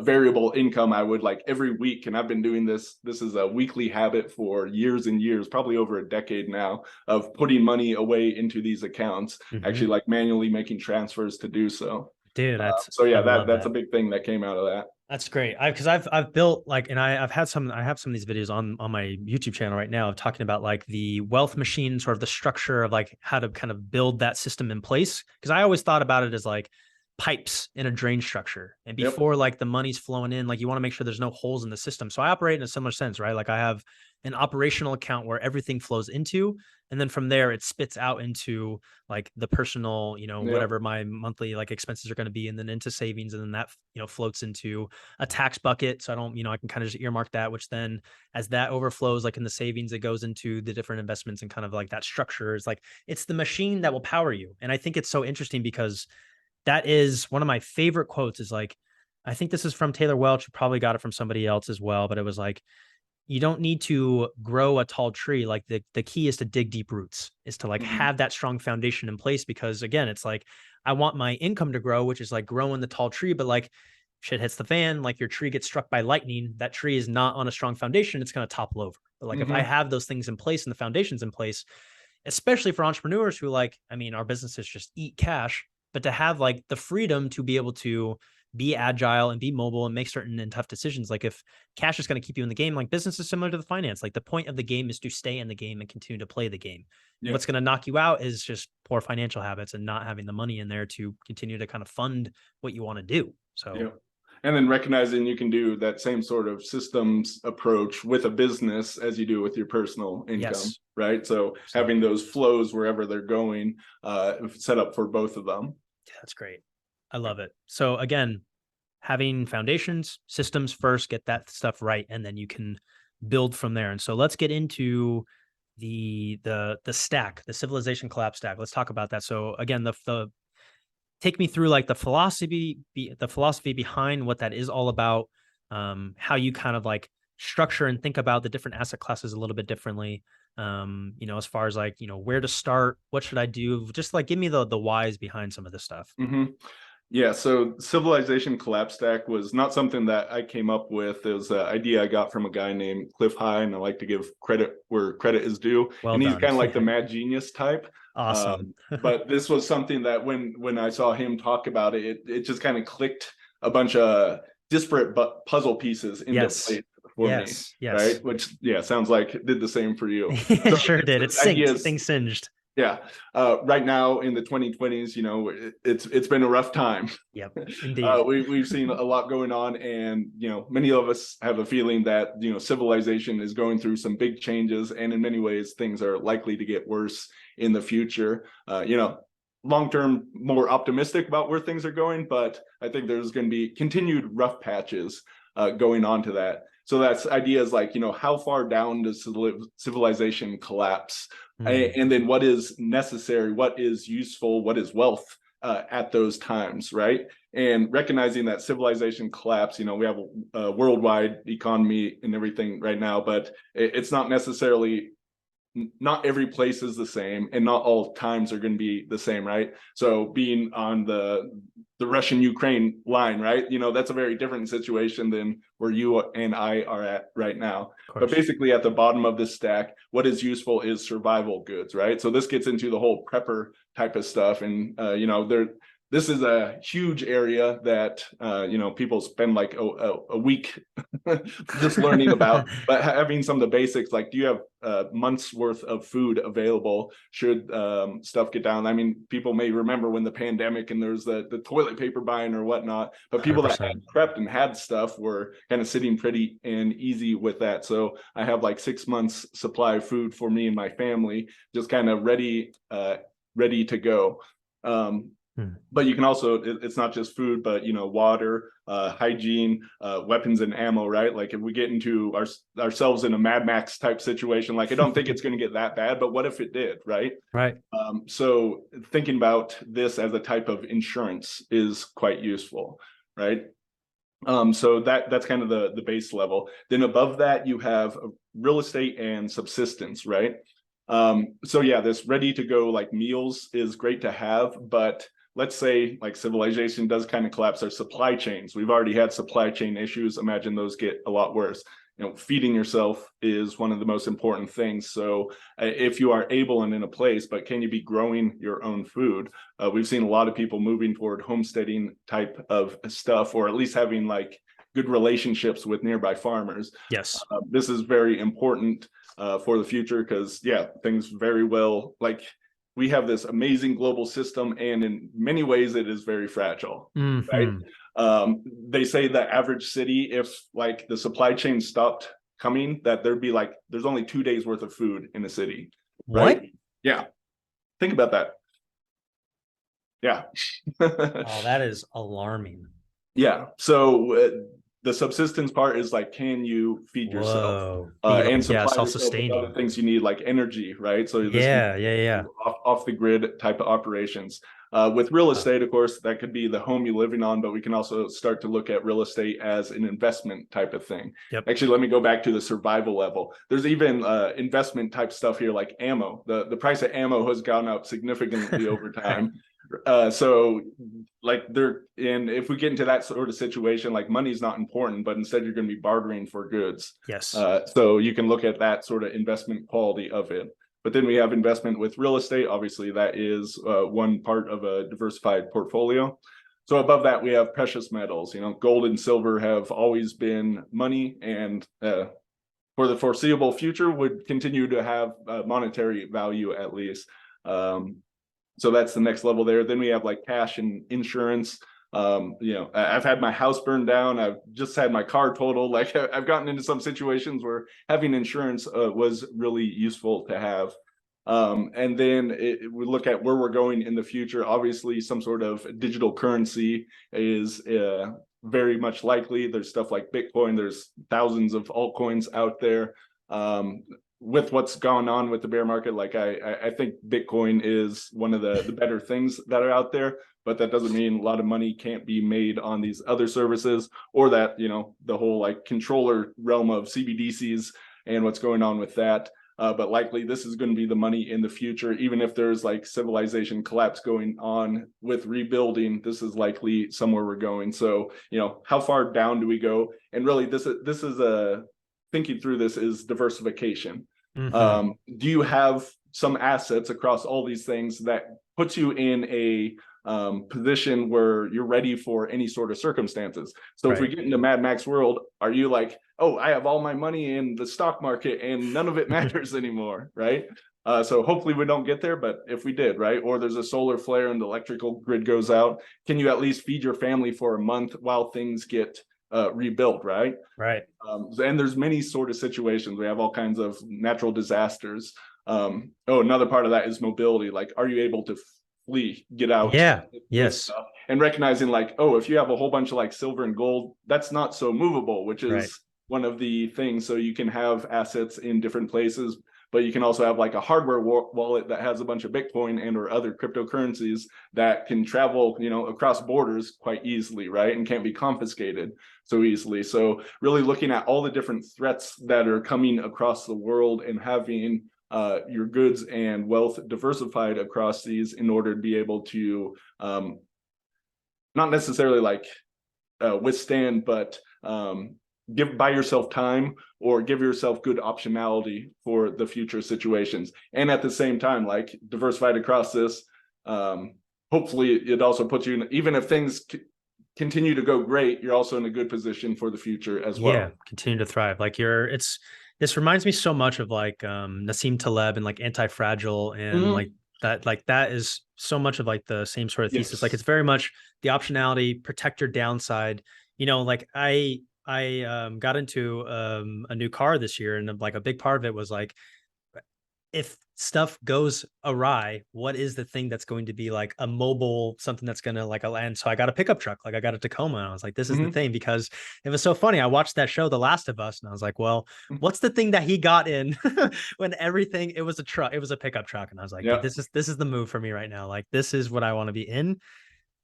variable income, I would like every week, and I've been doing this. This is a weekly habit for years and years, probably over a decade now, of putting money away into these accounts, actually like manually making transfers to do so. Dude, So I yeah, love that's a that. big thing that came out of that. That's great. Because I've built like, and I have some of these videos on my YouTube channel right now of talking about like the wealth machine, sort of the structure of like how to kind of build that system in place. Because I always thought about it as like pipes in a drain structure, and Yep. before like the money's flowing in, like you want to make sure there's no holes in the system. So I operate in a similar sense, right? Like I have an operational account where everything flows into, and then from there it spits out into like the personal, Yep. whatever my monthly like expenses are going to be, and then into savings, and then that floats into a tax bucket. So I don't, I can kind of just earmark that, which then as that overflows, like in the savings, it goes into the different investments, and kind of like that structure is like, it's the machine that will power you. And I think it's so interesting because that is one of my favorite quotes is like, I think this is from Taylor Welch. You probably got it from somebody else as well, but it was like, you don't need to grow a tall tree. Like the key is to dig deep roots, is to like have that strong foundation in place. Because again, it's like, I want my income to grow, which is like growing the tall tree, but like shit hits the fan, like your tree gets struck by lightning. That tree is not on a strong foundation. It's going to topple over. Like if I have those things in place and the foundations in place, especially for entrepreneurs who like, I mean, our businesses just eat cash, but to have like the freedom to be able to be agile and be mobile and make certain and tough decisions. Like if cash is going to keep you in the game, like business is similar to the finance. Like the point of the game is to stay in the game and continue to play the game. Yeah. What's going to knock you out is just poor financial habits and not having the money in there to continue to kind of fund what you want to do. So, yeah. And then recognizing you can do that same sort of systems approach with a business as you do with your personal income, yes, right? So having those flows wherever they're going, set up for both of them. Yeah, that's great. I love it. So again, having foundations, systems first, get that stuff right, and then you can build from there. And so let's get into the stack, the civilization collapse stack. Let's talk about that. So again, the take me through like the philosophy behind what that is all about, how you kind of like structure and think about the different asset classes a little bit differently. You know, as far as like, you know, where to start, what should I do? Just like give me the whys behind some of this stuff. Yeah, so civilization collapse stack was not something that I came up with. It was an idea I got from a guy named Cliff High, and I like to give credit where credit is due. Well and he's done. kind of like the mad genius type. Awesome. But this was something that when I saw him talk about it, it just kind of clicked a bunch of disparate puzzle pieces into place for me. Yes. Right? Which, yeah, sounds like it did the same for you. It So sure did. It synced. Things singed. Yeah. Right now in the 2020s, you know, it's been a rough time. Yep, indeed. We've seen a lot going on, and you know, many of us have a feeling that, you know, civilization is going through some big changes, and in many ways things are likely to get worse in the future. You know, long term more optimistic about where things are going, but I think there's going to be continued rough patches going on to that. So that's ideas like, you know, how far down does civilization collapse? And then what is necessary, what is useful, what is wealth at those times, right? And recognizing that civilization collapse, you know, we have a worldwide economy and everything right now, but it's not necessarily, not every place is the same, and not all times are going to be the same, right? So being on the Russian-Ukraine line, right? You know, that's a very different situation than where you and I are at right now. But basically at the bottom of this stack, what is useful is survival goods, right? So this gets into the whole prepper type of stuff. And, you know, this is a huge area that, you know, people spend like a week just learning about, but having some of the basics, like, do you have months worth of food available should stuff get down? I mean, people may remember when the pandemic and there's the toilet paper buying or whatnot, but people 100%. That had prepped and had stuff were kind of sitting pretty and easy with that. So I have like 6 months supply of food for me and my family, just kind of ready to go. But you can also, it's not just food, but, you know, water, hygiene, weapons and ammo, right? Like if we get into ourselves in a Mad Max type situation, like I don't think it's going to get that bad, but what if it did, right? Right. So thinking about this as a type of insurance is quite useful, right? So that's kind of the base level. Then above that, you have real estate and subsistence, right? So yeah, this ready to go like meals is great to have, but let's say like civilization does kind of collapse our supply chains. We've already had supply chain issues. Imagine those get a lot worse. You know, feeding yourself is one of the most important things. So if you are able and in a place, but can you be growing your own food? We've seen a lot of people moving toward homesteading type of stuff, or at least having like good relationships with nearby farmers. Yes. This is very important for the future because, yeah, things very well, like we have this amazing global system, and in many ways it is very fragile, right? They say the average city, if like the supply chain stopped coming, that there'd be like, there's only 2 days worth of food in a city. Right? What? Yeah. Think about that. Yeah. Oh, that is alarming. Yeah. So the subsistence part is like, can you feed yourself and supply self-sustaining other things you need, like energy, right? So this off the grid type of operations. With real estate, of course, that could be the home you're living on, but we can also start to look at real estate as an investment type of thing. Yep. Actually, let me go back to the survival level. There's even investment type stuff here, like ammo. The price of ammo has gone up significantly over time. So like and if we get into that sort of situation, like money's not important, but instead you're going to be bartering for goods. Yes. So you can look at that sort of investment quality of it. But then we have investment with real estate. Obviously, that is one part of a diversified portfolio. So above that, we have precious metals. Gold and silver have always been money, and for the foreseeable future would continue to have monetary value at least. So that's the next level there. Then we have like cash and insurance. I've had my house burned down. I've just had my car totaled. Like I've gotten into some situations where having insurance was really useful to have. And then we look at where we're going in the future. Obviously, some sort of digital currency is very much likely. There's stuff like Bitcoin. There's thousands of altcoins out there. With what's gone on with the bear market, like I think Bitcoin is one of the better things that are out there, but that doesn't mean a lot of money can't be made on these other services, or that, the whole like controller realm of CBDCs and what's going on with that. But likely this is going to be the money in the future. Even if there's like civilization collapse going on with rebuilding, this is likely somewhere we're going. So, how far down do we go? And really, this is a thinking through this is diversification. Mm-hmm. Do you have some assets across all these things that puts you in a position where you're ready for any sort of circumstances? So if we get into Mad Max world, are you like, oh, I have all my money in the stock market and none of it matters anymore, right? So hopefully we don't get there, but if we did, right? Or there's a solar flare and the electrical grid goes out, can you at least feed your family for a month while things get rebuilt, right? Right. And there's many sort of situations. We have all kinds of natural disasters. Another part of that is mobility. Like, are you able to flee, get out? Yeah. Yes. And recognizing like, if you have a whole bunch of like silver and gold, that's not so movable, which is one of the things. So you can have assets in different places, but you can also have like a hardware wallet that has a bunch of Bitcoin and or other cryptocurrencies that can travel, across borders quite easily, right? And can't be confiscated so easily. So really looking at all the different threats that are coming across the world and having your goods and wealth diversified across these in order to be able to not necessarily like withstand, but buy yourself time or give yourself good optionality for the future situations. And at the same time, like diversified across this, hopefully it also puts you in, even if things continue to go great, you're also in a good position for the future as well. Yeah, continue to thrive. Like this reminds me so much of like Nassim Taleb and like Anti-Fragile and that is so much of like the same sort of thesis. Like it's very much the optionality, protect your downside. Like I got into a new car this year, and like a big part of it was like, if stuff goes awry, what is the thing that's going to be like a mobile, something that's going to like land? So I got a pickup truck, like I got a Tacoma, and I was like, this is the thing, because it was so funny. I watched that show, The Last of Us, and I was like, well, what's the thing that he got in when everything, it was a truck, it was a pickup truck. And I was like, this is the move for me right now. Like, this is what I want to be in.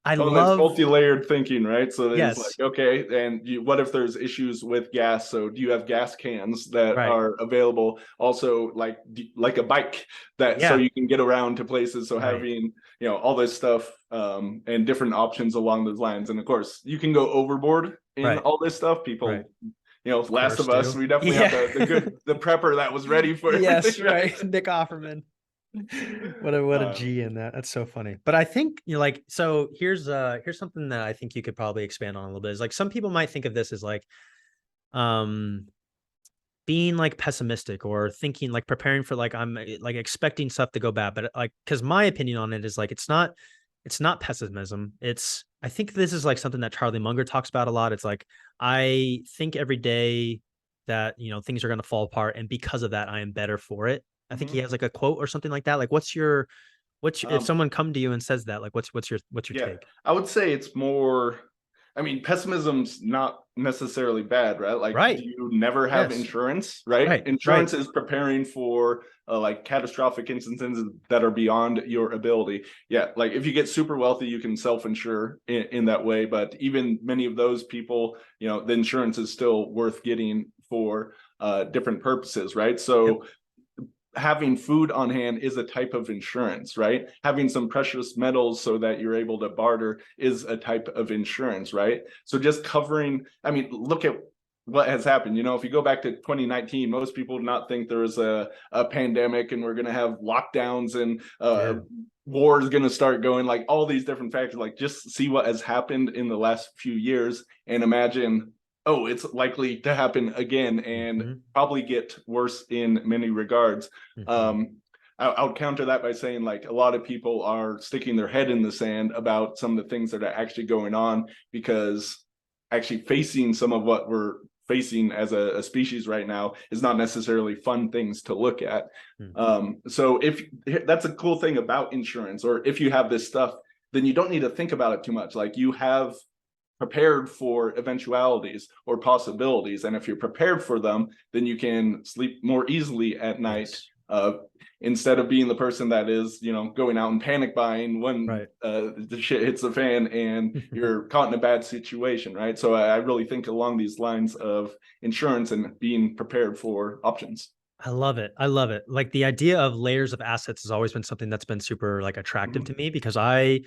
I love multi-layered thinking, right? So it's like, okay, and what if there's issues with gas? So do you have gas cans that are available? Also, like a bike that so you can get around to places. So having all this stuff and different options along those lines. And of course, you can go overboard in all this stuff. People. Last of Us, we definitely have the prepper that was ready for everything. Right. Nick Offerman. What a G in that. That's so funny. But I think so here's something that I think you could probably expand on a little bit. Is like, some people might think of this as like being like pessimistic, or thinking like preparing for like, I'm like expecting stuff to go bad. But like, because my opinion on it is like, it's not pessimism. I think this is like something that Charlie Munger talks about a lot. It's like, I think every day that things are going to fall apart, and because of that I am better for it. I think he has like a quote or something like that. Like, if someone come to you and says that, like, what's your take? I would say it's more, pessimism's not necessarily bad, right? Like, do you never have insurance, right? Insurance is preparing for like catastrophic instances that are beyond your ability. Like if you get super wealthy, you can self-insure in that way. But even many of those people, the insurance is still worth getting for different purposes, right? So having food on hand is a type of insurance, right? Having some precious metals so that you're able to barter is a type of insurance, right? So just covering, I mean, look at what has happened. You know, if you go back to 2019, most people would not think there was a pandemic and we're going to have lockdowns and war is going to start going, like all these different factors. Like just see what has happened in the last few years and imagine, oh, it's likely to happen again and probably get worse in many regards. I would counter that by saying, like, a lot of people are sticking their head in the sand about some of the things that are actually going on, because actually facing some of what we're facing as a species right now is not necessarily fun things to look at. So if that's a cool thing about insurance, or if you have this stuff, then you don't need to think about it too much. Like, you have prepared for eventualities or possibilities, and if you're prepared for them, then you can sleep more easily at night. Instead of being the person that is, you know, going out and panic buying when the shit hits the fan and you're caught in a bad situation, right? So I really think along these lines of insurance and being prepared for options. I love it. I love it. Like, the idea of layers of assets has always been something that's been super like attractive to me, because I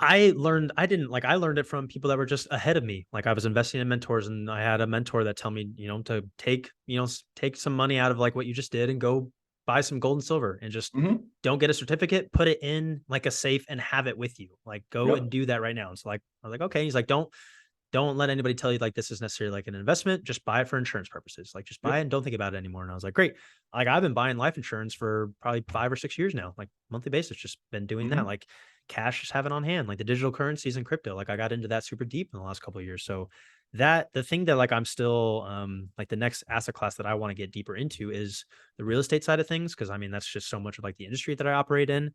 learned, I learned it from people that were just ahead of me. Like, I was investing in mentors, and I had a mentor that tell me, you know, to take some money out of like what you just did and go buy some gold and silver, and just don't get a certificate, put it in like a safe and have it with you. Like, go and do that right now. And so, like, I was like, okay. He's like, don't let anybody tell you like this is necessarily like an investment. Just buy it for insurance purposes. Like, just buy it and don't think about it anymore. And I was like, great. Like, I've been buying life insurance for probably 5 or 6 years now, like monthly basis, just been doing that. Like, cash, just have it on hand, like the digital currencies and crypto. Like, I got into that super deep in the last couple of years. So that the thing that like I'm still like the next asset class that I want to get deeper into is the real estate side of things. Cause I mean, that's just so much of like the industry that I operate in.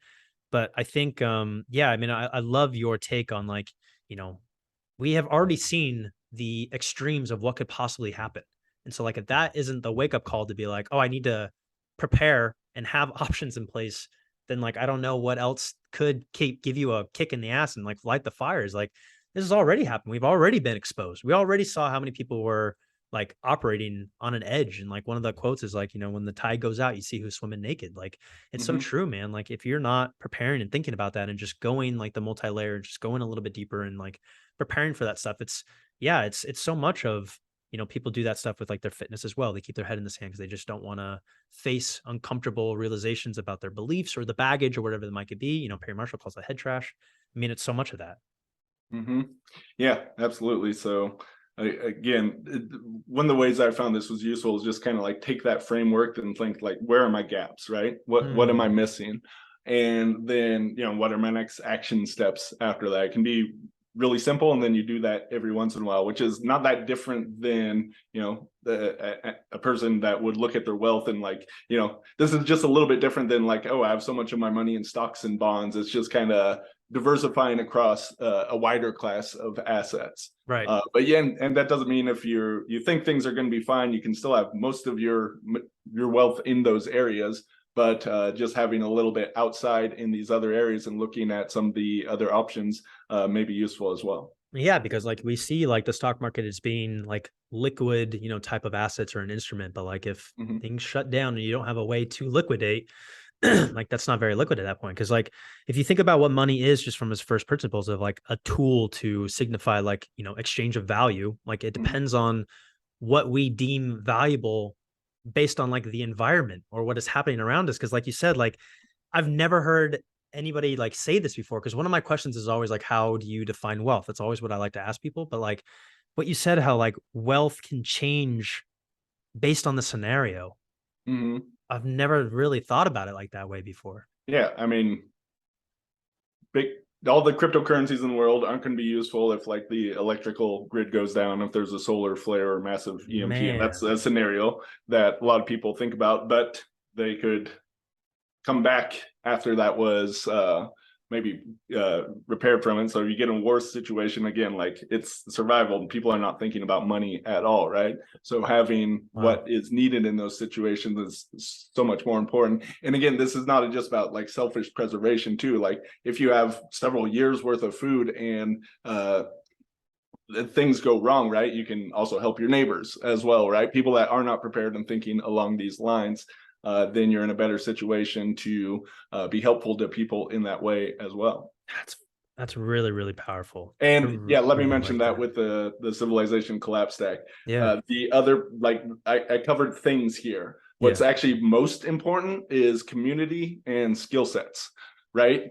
But I think yeah, I mean, I love your take on like, you know, we have already seen the extremes of what could possibly happen. And so like, if that isn't the wake up call to be like, oh, I need to prepare and have options in place, then like, I don't know what else could give you a kick in the ass and like light the fires. Like, this has already happened. We've already been exposed. We already saw how many people were like operating on an edge. And like, one of the quotes is like, you know, when the tide goes out, you see who's swimming naked. Like, it's so true, man. Like, if you're not preparing and thinking about that and just going like the multi-layer, just going a little bit deeper and like preparing for that stuff, it's so much of, you know, people do that stuff with like their fitness as well. They keep their head in the sand because they just don't want to face uncomfortable realizations about their beliefs or the baggage or whatever that might be. You know, Perry Marshall calls that head trash. I mean, it's so much of that. Yeah, absolutely. So again, one of the ways I found this was useful is just kind of like take that framework and think like, where are my gaps, right? What am I missing? And then, you know, what are my next action steps after that? It can be really simple, and then you do that every once in a while, which is not that different than, you know, a person that would look at their wealth and like, you know, this is just a little bit different than like, oh, I have so much of my money in stocks and bonds. It's just kind of diversifying across a wider class of assets. Right. But yeah, and that doesn't mean if you think things are going to be fine, you can still have most of your wealth in those areas, but just having a little bit outside in these other areas and looking at some of the other options may be useful as well. Yeah, because like we see like the stock market as being like liquid, you know, type of assets or an instrument. But like, if things shut down and you don't have a way to liquidate, like, that's not very liquid at that point. Cause like, if you think about what money is just from its first principles of like a tool to signify like, you know, exchange of value, like it depends on what we deem valuable based on like the environment or what is happening around us. Cause like you said, like, I've never heard anybody like say this before. Cause one of my questions is always like, how do you define wealth? That's always what I like to ask people. But like what you said, how like wealth can change based on the scenario. I've never really thought about it like that way before. Yeah, I mean, all the cryptocurrencies in the world aren't going to be useful if like the electrical grid goes down, if there's a solar flare or massive EMP. And that's a scenario that a lot of people think about, but they could come back after that was maybe repaired from it. So if you get in a worse situation again, like it's survival, and people are not thinking about money at all, right? So having what is needed in those situations is so much more important. And again, this is not just about like selfish preservation too. Like if you have several years worth of food and things go wrong, right, you can also help your neighbors as well, right? People that are not prepared and thinking along these lines. then you're in a better situation to be helpful to people in that way as well. That's really, really powerful. And yeah, let me Really mention like that with the civilization collapse stack. Yeah. The other, like I covered things here. What's Yeah. actually most important is community and skill sets, right?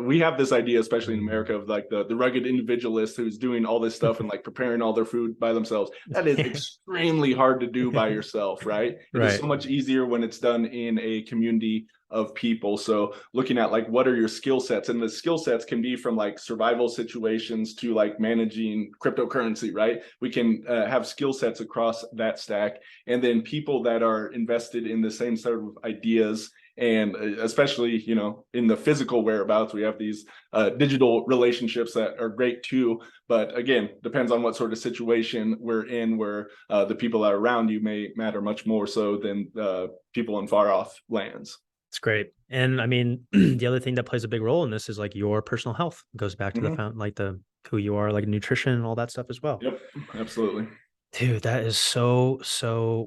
We have this idea, especially in America, of like the rugged individualist who's doing all this stuff and like preparing all their food by themselves. That is extremely hard to do by yourself, right? It is Right. so much easier when it's done in a community of people. So looking at like what are your skill sets, and the skill sets can be from like survival situations to like managing cryptocurrency, right? We can have skill sets across that stack, and then people that are invested in the same sort of ideas. And especially, you know, in the physical whereabouts, we have these digital relationships that are great too. But again, depends on what sort of situation we're in, where the people that are around you may matter much more so than people in far off lands. It's great. And I mean, the other thing that plays a big role in this is like your personal health. It goes back to the found like the who you are, like nutrition and all that stuff as well. Yep, absolutely. Dude, that is so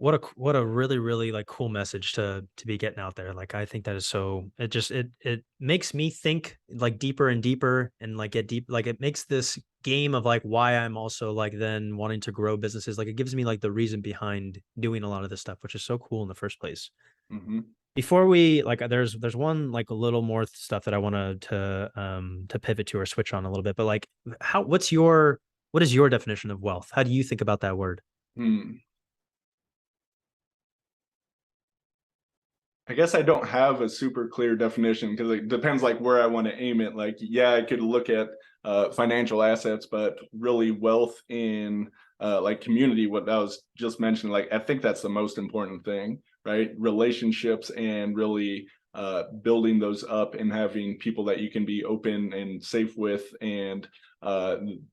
what a really, really like cool message to be getting out there. Like I think that is so it makes me think like deeper and deeper and like get deep, like it makes this game of like why I'm also like then wanting to grow businesses. Like it gives me like the reason behind doing a lot of this stuff, which is so cool in the first place. Before we like there's one like a little more stuff that I want to pivot to or switch on a little bit, but like what is your definition of wealth? How do you think about that word? I guess I don't have a super clear definition because it depends like where I want to aim it. Like, yeah, I could look at financial assets, but really wealth in like community, what I was just mentioning, like I think that's the most important thing, right? Relationships and really building those up and having people that you can be open and safe with, and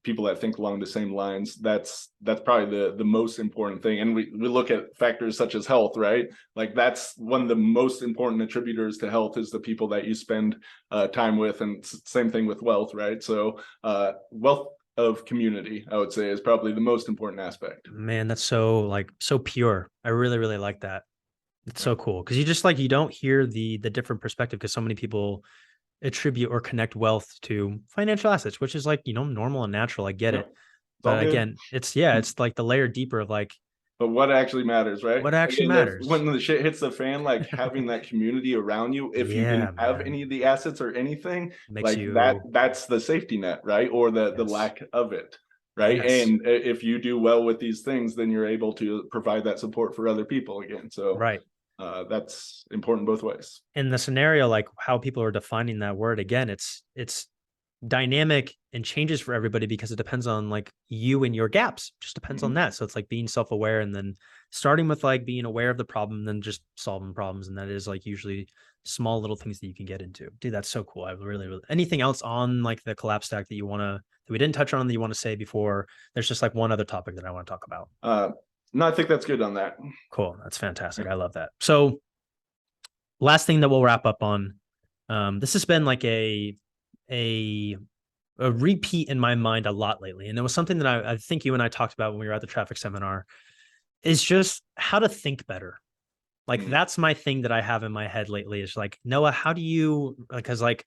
people that think along the same lines. That's probably the most important thing. And we look at factors such as health, right? Like that's one of the most important attributors to health is the people that you spend time with, and same thing with wealth, right? So wealth of community, I would say, is probably the most important aspect. Man, that's so like so pure. I really, really like that. It's so cool because you just like you don't hear the different perspective because so many people attribute or connect wealth to financial assets, which is like, you know, normal and natural. I get Yep. it. It's all But good. again, it's like the layer deeper of like But what actually matters, right? what actually Again, matters. when the shit hits the fan, like having that community around you, if you Yeah, didn't have man. any of the assets or anything, Makes like that, you that's the safety net, right? Or the yes. lack of it, right? Yes. And if you do well with these things, then you're able to provide that support for other people again. So Right. that's important both ways. In the scenario, like how people are defining that word again, it's dynamic and changes for everybody because it depends on like you and your gaps. Just depends on that. So it's like being self-aware and then starting with like being aware of the problem, then just solving problems. And that is like usually small little things that you can get into. Dude, that's so cool. I really anything else on like the collapse stack that you want to that we didn't touch on that you want to say before? There's just like one other topic that I want to talk about. No, I think that's good on that. Cool. That's fantastic. I love that. So last thing that we'll wrap up on. This has been like a a repeat in my mind a lot lately. And it was something that I think you and I talked about when we were at the traffic seminar is just how to think better. Like that's my thing that I have in my head lately is like, Noah, how do you, because like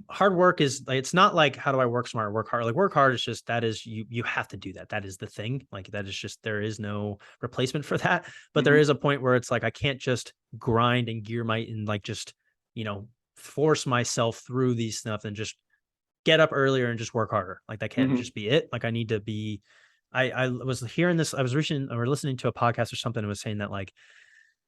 hard work is like, it's not like, how do I work smart, work hard? Like work hard is just, that is, you have to do that. That is the thing. Like that is just, there is no replacement for that. But there is a point where it's like, I can't just grind and gear my, and like, just, you know, force myself through these stuff and just get up earlier and just work harder. Like that can't just be it. Like I need to be, I was hearing this, I was reaching or listening to a podcast or something and was saying that like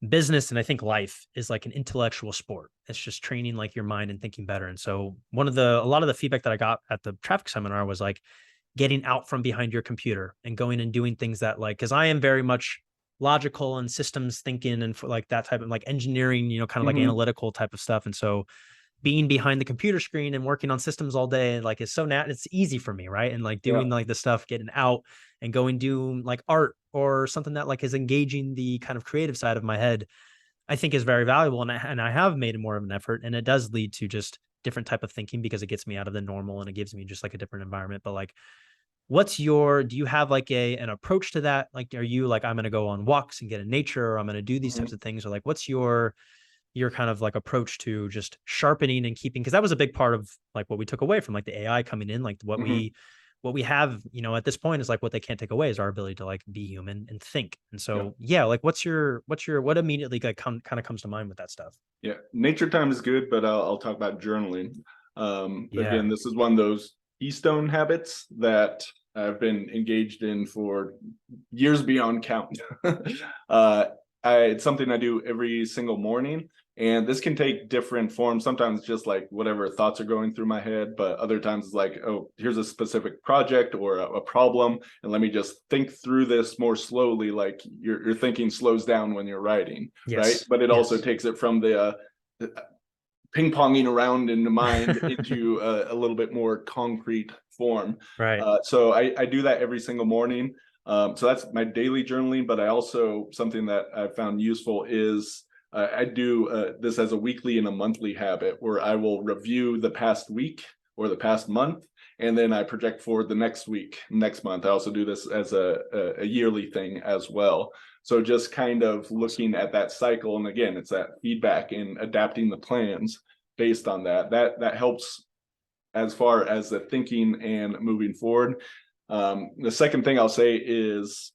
business and I think life is like an intellectual sport. It's just training like your mind and thinking better. And so a lot of the feedback that I got at the traffic seminar was like getting out from behind your computer and going and doing things that like, cause I am very much logical and systems thinking and for like that type of like engineering, you know, kind of like analytical type of stuff. And so being behind the computer screen and working on systems all day, like it's so it's easy for me. Right. And like doing like the stuff, getting out and going do like art or something that like is engaging the kind of creative side of my head, I think is very valuable. And I have made more of an effort and it does lead to just different type of thinking because it gets me out of the normal and it gives me just like a different environment. But like, do you have like an approach to that? Like, are you like, I'm going to go on walks and get in nature, or I'm going to do these types of things? Or like, what's your kind of like approach to just sharpening and keeping, because that was a big part of like what we took away from like the AI coming in, like what we have, you know, at this point is like what they can't take away is our ability to like be human and think. And so, yeah, like what immediately like kind of comes to mind with that stuff? Yeah, nature time is good, but I'll talk about journaling. Yeah. Again, this is one of those keystone habits that I've been engaged in for years beyond count. It's something I do every single morning, and this can take different forms. Sometimes just like whatever thoughts are going through my head, but other times it's like, oh, here's a specific project or a problem, and let me just think through this more slowly. Like your thinking slows down when you're writing, right? Yes. But it also Yes. takes it from the ping-ponging around in the mind into a little bit more concrete form. Right. So I do that every single morning. So that's my daily journaling, but I also, something that I found useful is I do this as a weekly and a monthly habit where I will review the past week or the past month, and then I project forward the next week, next month. I also do this as a yearly thing as well. So just kind of looking at that cycle, and again, it's that feedback and adapting the plans based on that. That helps as far as the thinking and moving forward. The second thing I'll say is,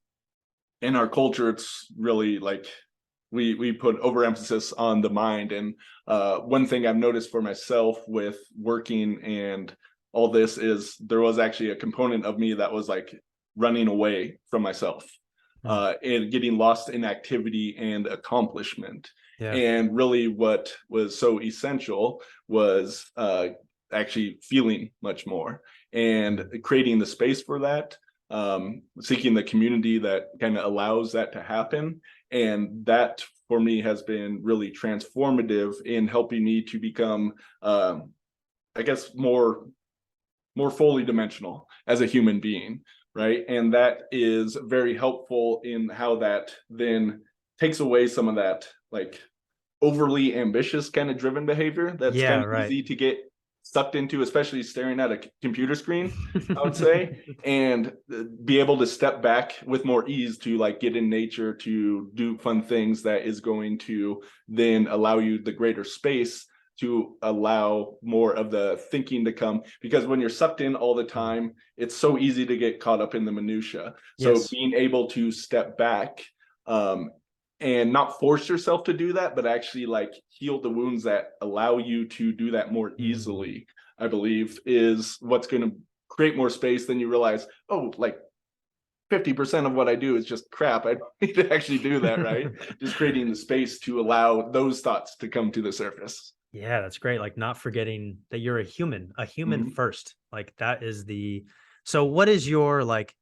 in our culture, it's really like we put overemphasis on the mind. And one thing I've noticed for myself with working and all this is there was actually a component of me that was like running away from myself. And getting lost in activity and accomplishment. Yeah. And really what was so essential was actually feeling much more and creating the space for that, seeking the community that kind of allows that to happen. And that for me has been really transformative in helping me to become, I guess, more fully dimensional as a human being. Right. And that is very helpful in how that then takes away some of that like overly ambitious kind of driven behavior that's kind of easy to get sucked into, especially staring at a computer screen, I would say, and be able to step back with more ease to like get in nature, to do fun things that is going to then allow you the greater space to allow more of the thinking to come, because when you're sucked in all the time, it's so easy to get caught up in the minutia. So being able to step back and not force yourself to do that, but actually like heal the wounds that allow you to do that more easily, I believe is what's going to create more space. Then you realize, oh, like 50% of what I do is just crap. I don't need to actually do that, right? Just creating the space to allow those thoughts to come to the surface. Yeah, that's great. Like not forgetting that you're a human first. Like that is so what is your like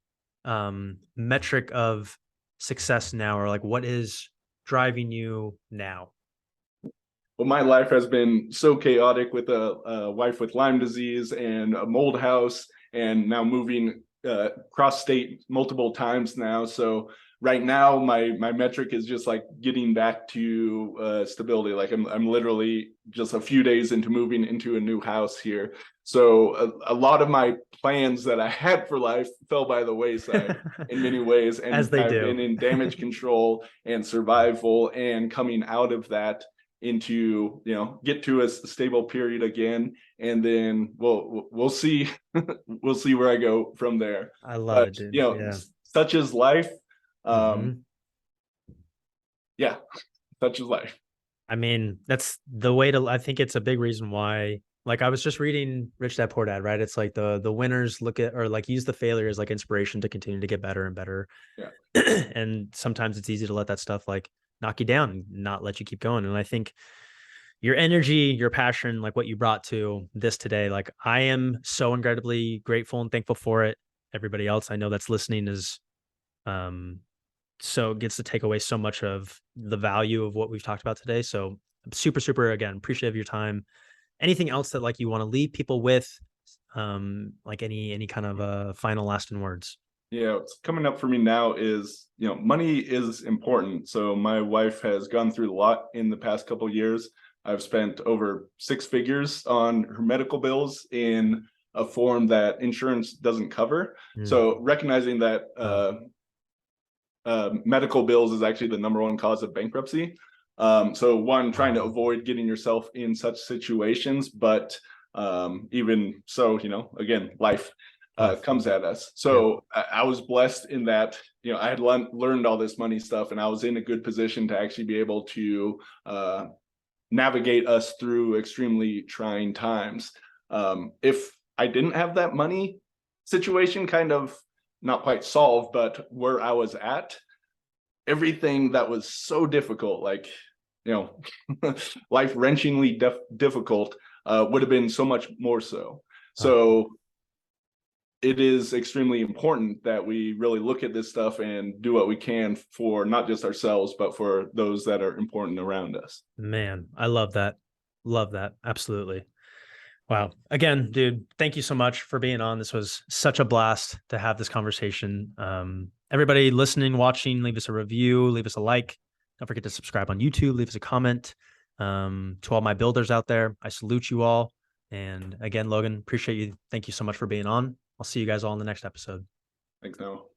metric of success now, or like what is driving you now? Well, my life has been so chaotic with a wife with Lyme disease and a mold house, and now moving cross state multiple times now. So right now my metric is just like getting back to stability. Like I'm literally just a few days into moving into a new house here. So a lot of my plans that I had for life fell by the wayside in many ways. And As they I've do. been in damage control and survival, and coming out of that into, you know, get to a stable period again, and then we'll see we'll see where I go from there. I love it, dude. You know, such is life. Yeah, such is life. I mean, that's the way to, I think it's a big reason why, like I was just reading Rich Dad Poor Dad, right? It's like the winners look at, or like use the failure as like inspiration to continue to get better and better. Yeah. And sometimes it's easy to let that stuff like knock you down and not let you keep going. And I think your energy, your passion, like what you brought to this today, like I am so incredibly grateful and thankful for it. Everybody else I know that's listening is so gets to take away so much of the value of what we've talked about today. So I'm super again appreciative of your time. Anything else that like you want to leave people with, like any kind of final lasting words? Yeah, what's coming up for me now is, you know, money is important. So my wife has gone through a lot in the past couple of years. I've spent over 6 figures on her medical bills in a form that insurance doesn't cover. So recognizing that medical bills is actually the #1 cause of bankruptcy. So one, trying to avoid getting yourself in such situations, but even so, again, life comes at us. So I was blessed in that, I had learned all this money stuff, and I was in a good position to actually be able to navigate us through extremely trying times. If I didn't have that money situation kind of not quite solved, but where I was at, everything that was so difficult, like, life-wrenchingly difficult, would have been so much more so. So it is extremely important that we really look at this stuff and do what we can for not just ourselves, but for those that are important around us. Man, I love that. Love that. Absolutely. Wow. Again, dude, thank you so much for being on. This was such a blast to have this conversation. Everybody listening, watching, leave us a review, leave us a like. Don't forget to subscribe on YouTube, leave us a comment. To all my builders out there, I salute you all. And again, Logan, appreciate you. Thank you so much for being on. I'll see you guys all in the next episode. Thanks, Noah.